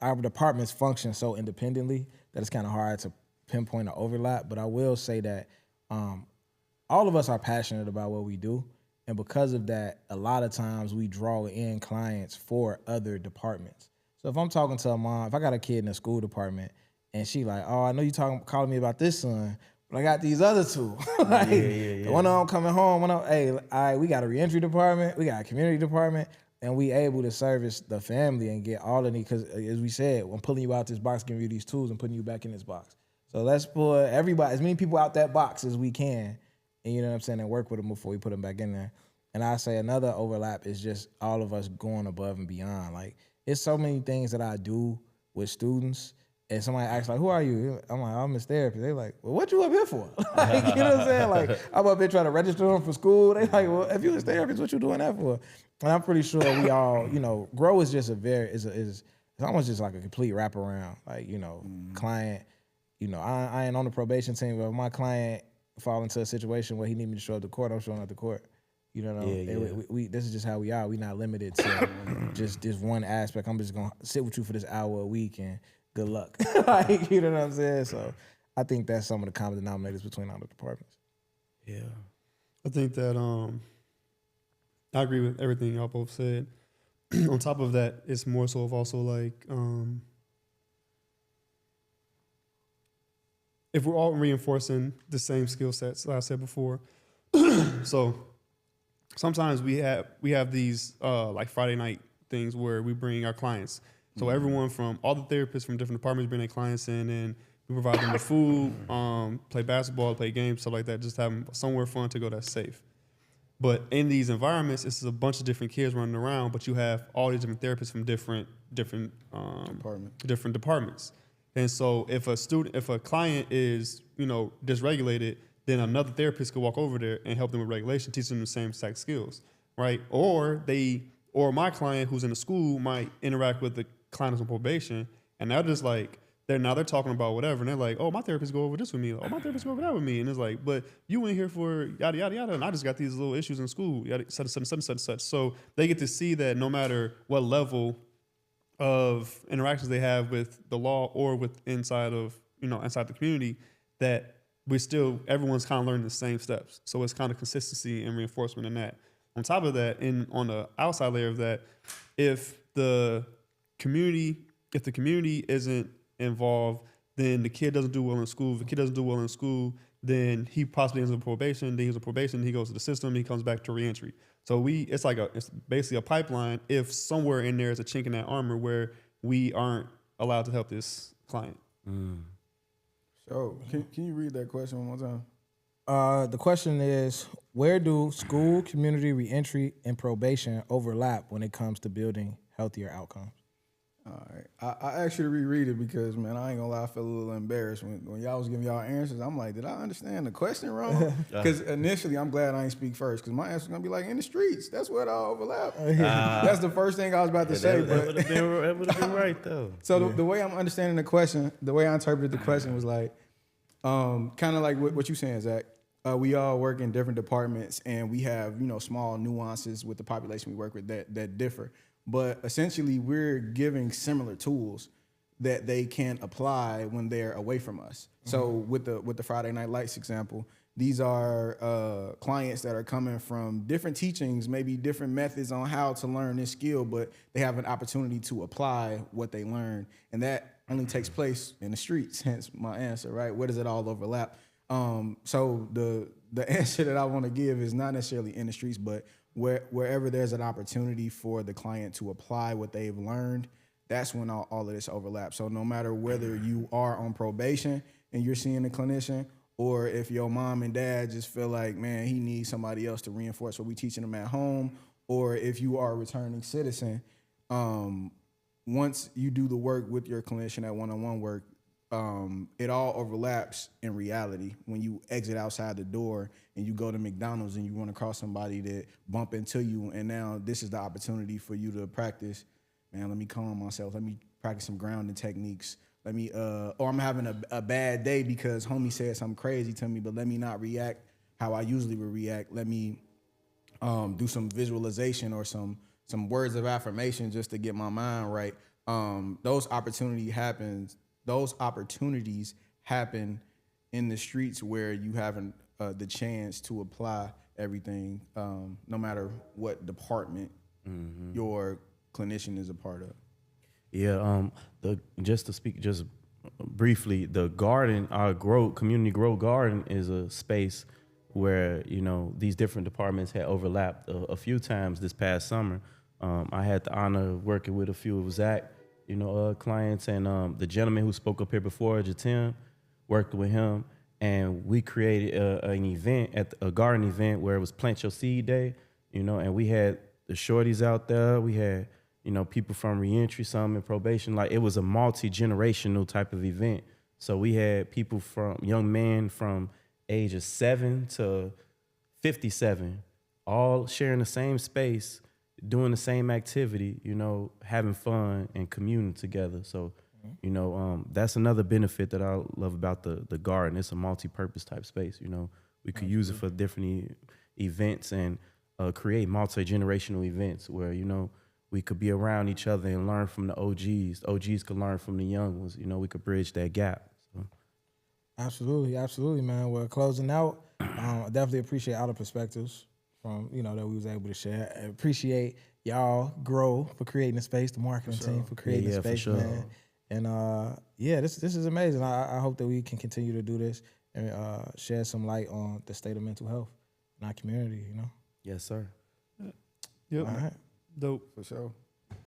our departments function so independently that it's kind of hard to pinpoint an overlap. But I will say that all of us are passionate about what we do. And because of that, a lot of times we draw in clients for other departments. So if I'm talking to a mom, if I got a kid in the school department and she like, oh, I know you calling me about this son, but I got these other two. Like, the one of them coming home, we got a reentry department, we got a community department, and we able to service the family and get all of these, because as we said, I'm pulling you out this box, giving you these tools and putting you back in this box. So let's put everybody, as many people out that box as we can, and you know what I'm saying, and work with them before we put them back in there. And I say another overlap is just all of us going above and beyond. Like, it's so many things that I do with students, and somebody asks, like, who are you? I'm like, I'm his therapist. They like, well, what you up here for? Like, you know what I'm saying? Like, I'm up here trying to register them for school. They like, well, if you his therapist, what you doing that for? And I'm pretty sure we all, GRO is just it's almost just like a complete wraparound. Like, client, I ain't on the probation team, but if my client fall into a situation where he need me to show up to court, I'm showing up to court. We this is just how we are. We not limited to just this one aspect. I'm just gonna sit with you for this hour a week and good luck. Like, you know what I'm saying? So I think that's some of the common denominators between all the departments. Yeah. I think that I agree with everything y'all both said. On top of that, it's more so of also like if we're all reinforcing the same skill sets that I said before. So sometimes we have these like Friday night things where we bring our clients. So everyone from all the therapists from different departments bring their clients in, and we provide them with food, play basketball, play games, stuff like that. Just have them somewhere fun to go that's safe. But in these environments, it's a bunch of different kids running around, but you have all these different therapists from different departments. And so if a client is, dysregulated, then another therapist could walk over there and help them with regulation, teach them the same exact skills, right? Or my client who's in the school might interact with the client who's on probation, and they're just like, they're talking about whatever, and they're like, oh, my therapist go over this with me. Oh, my therapist go over that with me. And it's like, but you in here for yada, yada, yada, and I just got these little issues in school, yada, such. So they get to see that no matter what level of interactions they have with the law or with inside the community, that everyone's kind of learning the same steps. So it's kind of consistency and reinforcement in that. On top of that, on the outside layer of that, if the community isn't involved, then the kid doesn't do well in school. If the kid doesn't do well in school, then he possibly ends up probation. Then he's on probation. He goes to the system. He comes back to reentry. So it's basically a pipeline. If somewhere in there is a chink in that armor where we aren't allowed to help this client. So can you read that question one more time? The question is, where do school, community, reentry, and probation overlap when it comes to building healthier outcomes? All right. I asked you to reread it because, man, I ain't gonna lie, I feel a little embarrassed when y'all was giving y'all answers. I'm like, did I understand the question wrong? Because initially, I'm glad I ain't speak first, because my answer's gonna be like, in the streets. That's where it all overlap. That's the first thing I was about to say. That would have been right, though. So the way I'm understanding the question, the way I interpreted the question was like, kind of like what you saying, Zach. We all work in different departments, and we have, small nuances with the population we work with that differ. But essentially, we're giving similar tools that they can apply when they're away from us. Mm-hmm. So with the Friday Night Lights example, these are clients that are coming from different teachings, maybe different methods on how to learn this skill, but they have an opportunity to apply what they learn. And that only takes place in the streets, hence my answer, right? Where does it all overlap? So the answer that I want to give is not necessarily in the streets, but wherever there's an opportunity for the client to apply what they've learned, that's when all of this overlaps. So no matter whether you are on probation and you're seeing a clinician, or if your mom and dad just feel like, man, he needs somebody else to reinforce what we teaching him at home, or if you are a returning citizen, once you do the work with your clinician, that one-on-one work, it all overlaps in reality. When you exit outside the door and you go to McDonald's and you run across somebody that bump into you, and now this is the opportunity for you to practice, man, let me calm myself. Let me practice some grounding techniques. Let me, or I'm having a bad day because homie said something crazy to me, but let me not react how I usually would react. Let me do some visualization or some words of affirmation just to get my mind right. Those opportunities happen in the streets where you haven't the chance to apply everything, no matter what department your clinician is a part of. Yeah, just to speak just briefly, the garden, our community grow garden is a space where, you know, these different departments had overlapped a few times this past summer. I had the honor of working with a few of Zach, clients, and the gentleman who spoke up here before, Jatim, worked with him, and we created an event, a garden event where it was Plant Your Seed Day, and we had the shorties out there. We had, people from reentry, some in probation. Like, it was a multi-generational type of event. So we had people young men from ages 7 to 57, all sharing the same space, doing the same activity, having fun and communing together. So, that's another benefit that I love about the garden. It's a multi-purpose type space. We could use it for different events and create multi-generational events where, we could be around each other and learn from the OGs. The OGs could learn from the young ones. We could bridge that gap. So. Absolutely, man. Well, closing out, I definitely appreciate all the perspectives from, that we was able to share. I appreciate y'all, GRO, for creating the space, the marketing team for creating the space, man. And this is amazing. I hope that we can continue to do this and shed some light on the state of mental health in our community, Yes, sir. Yep. All right. Dope. For sure.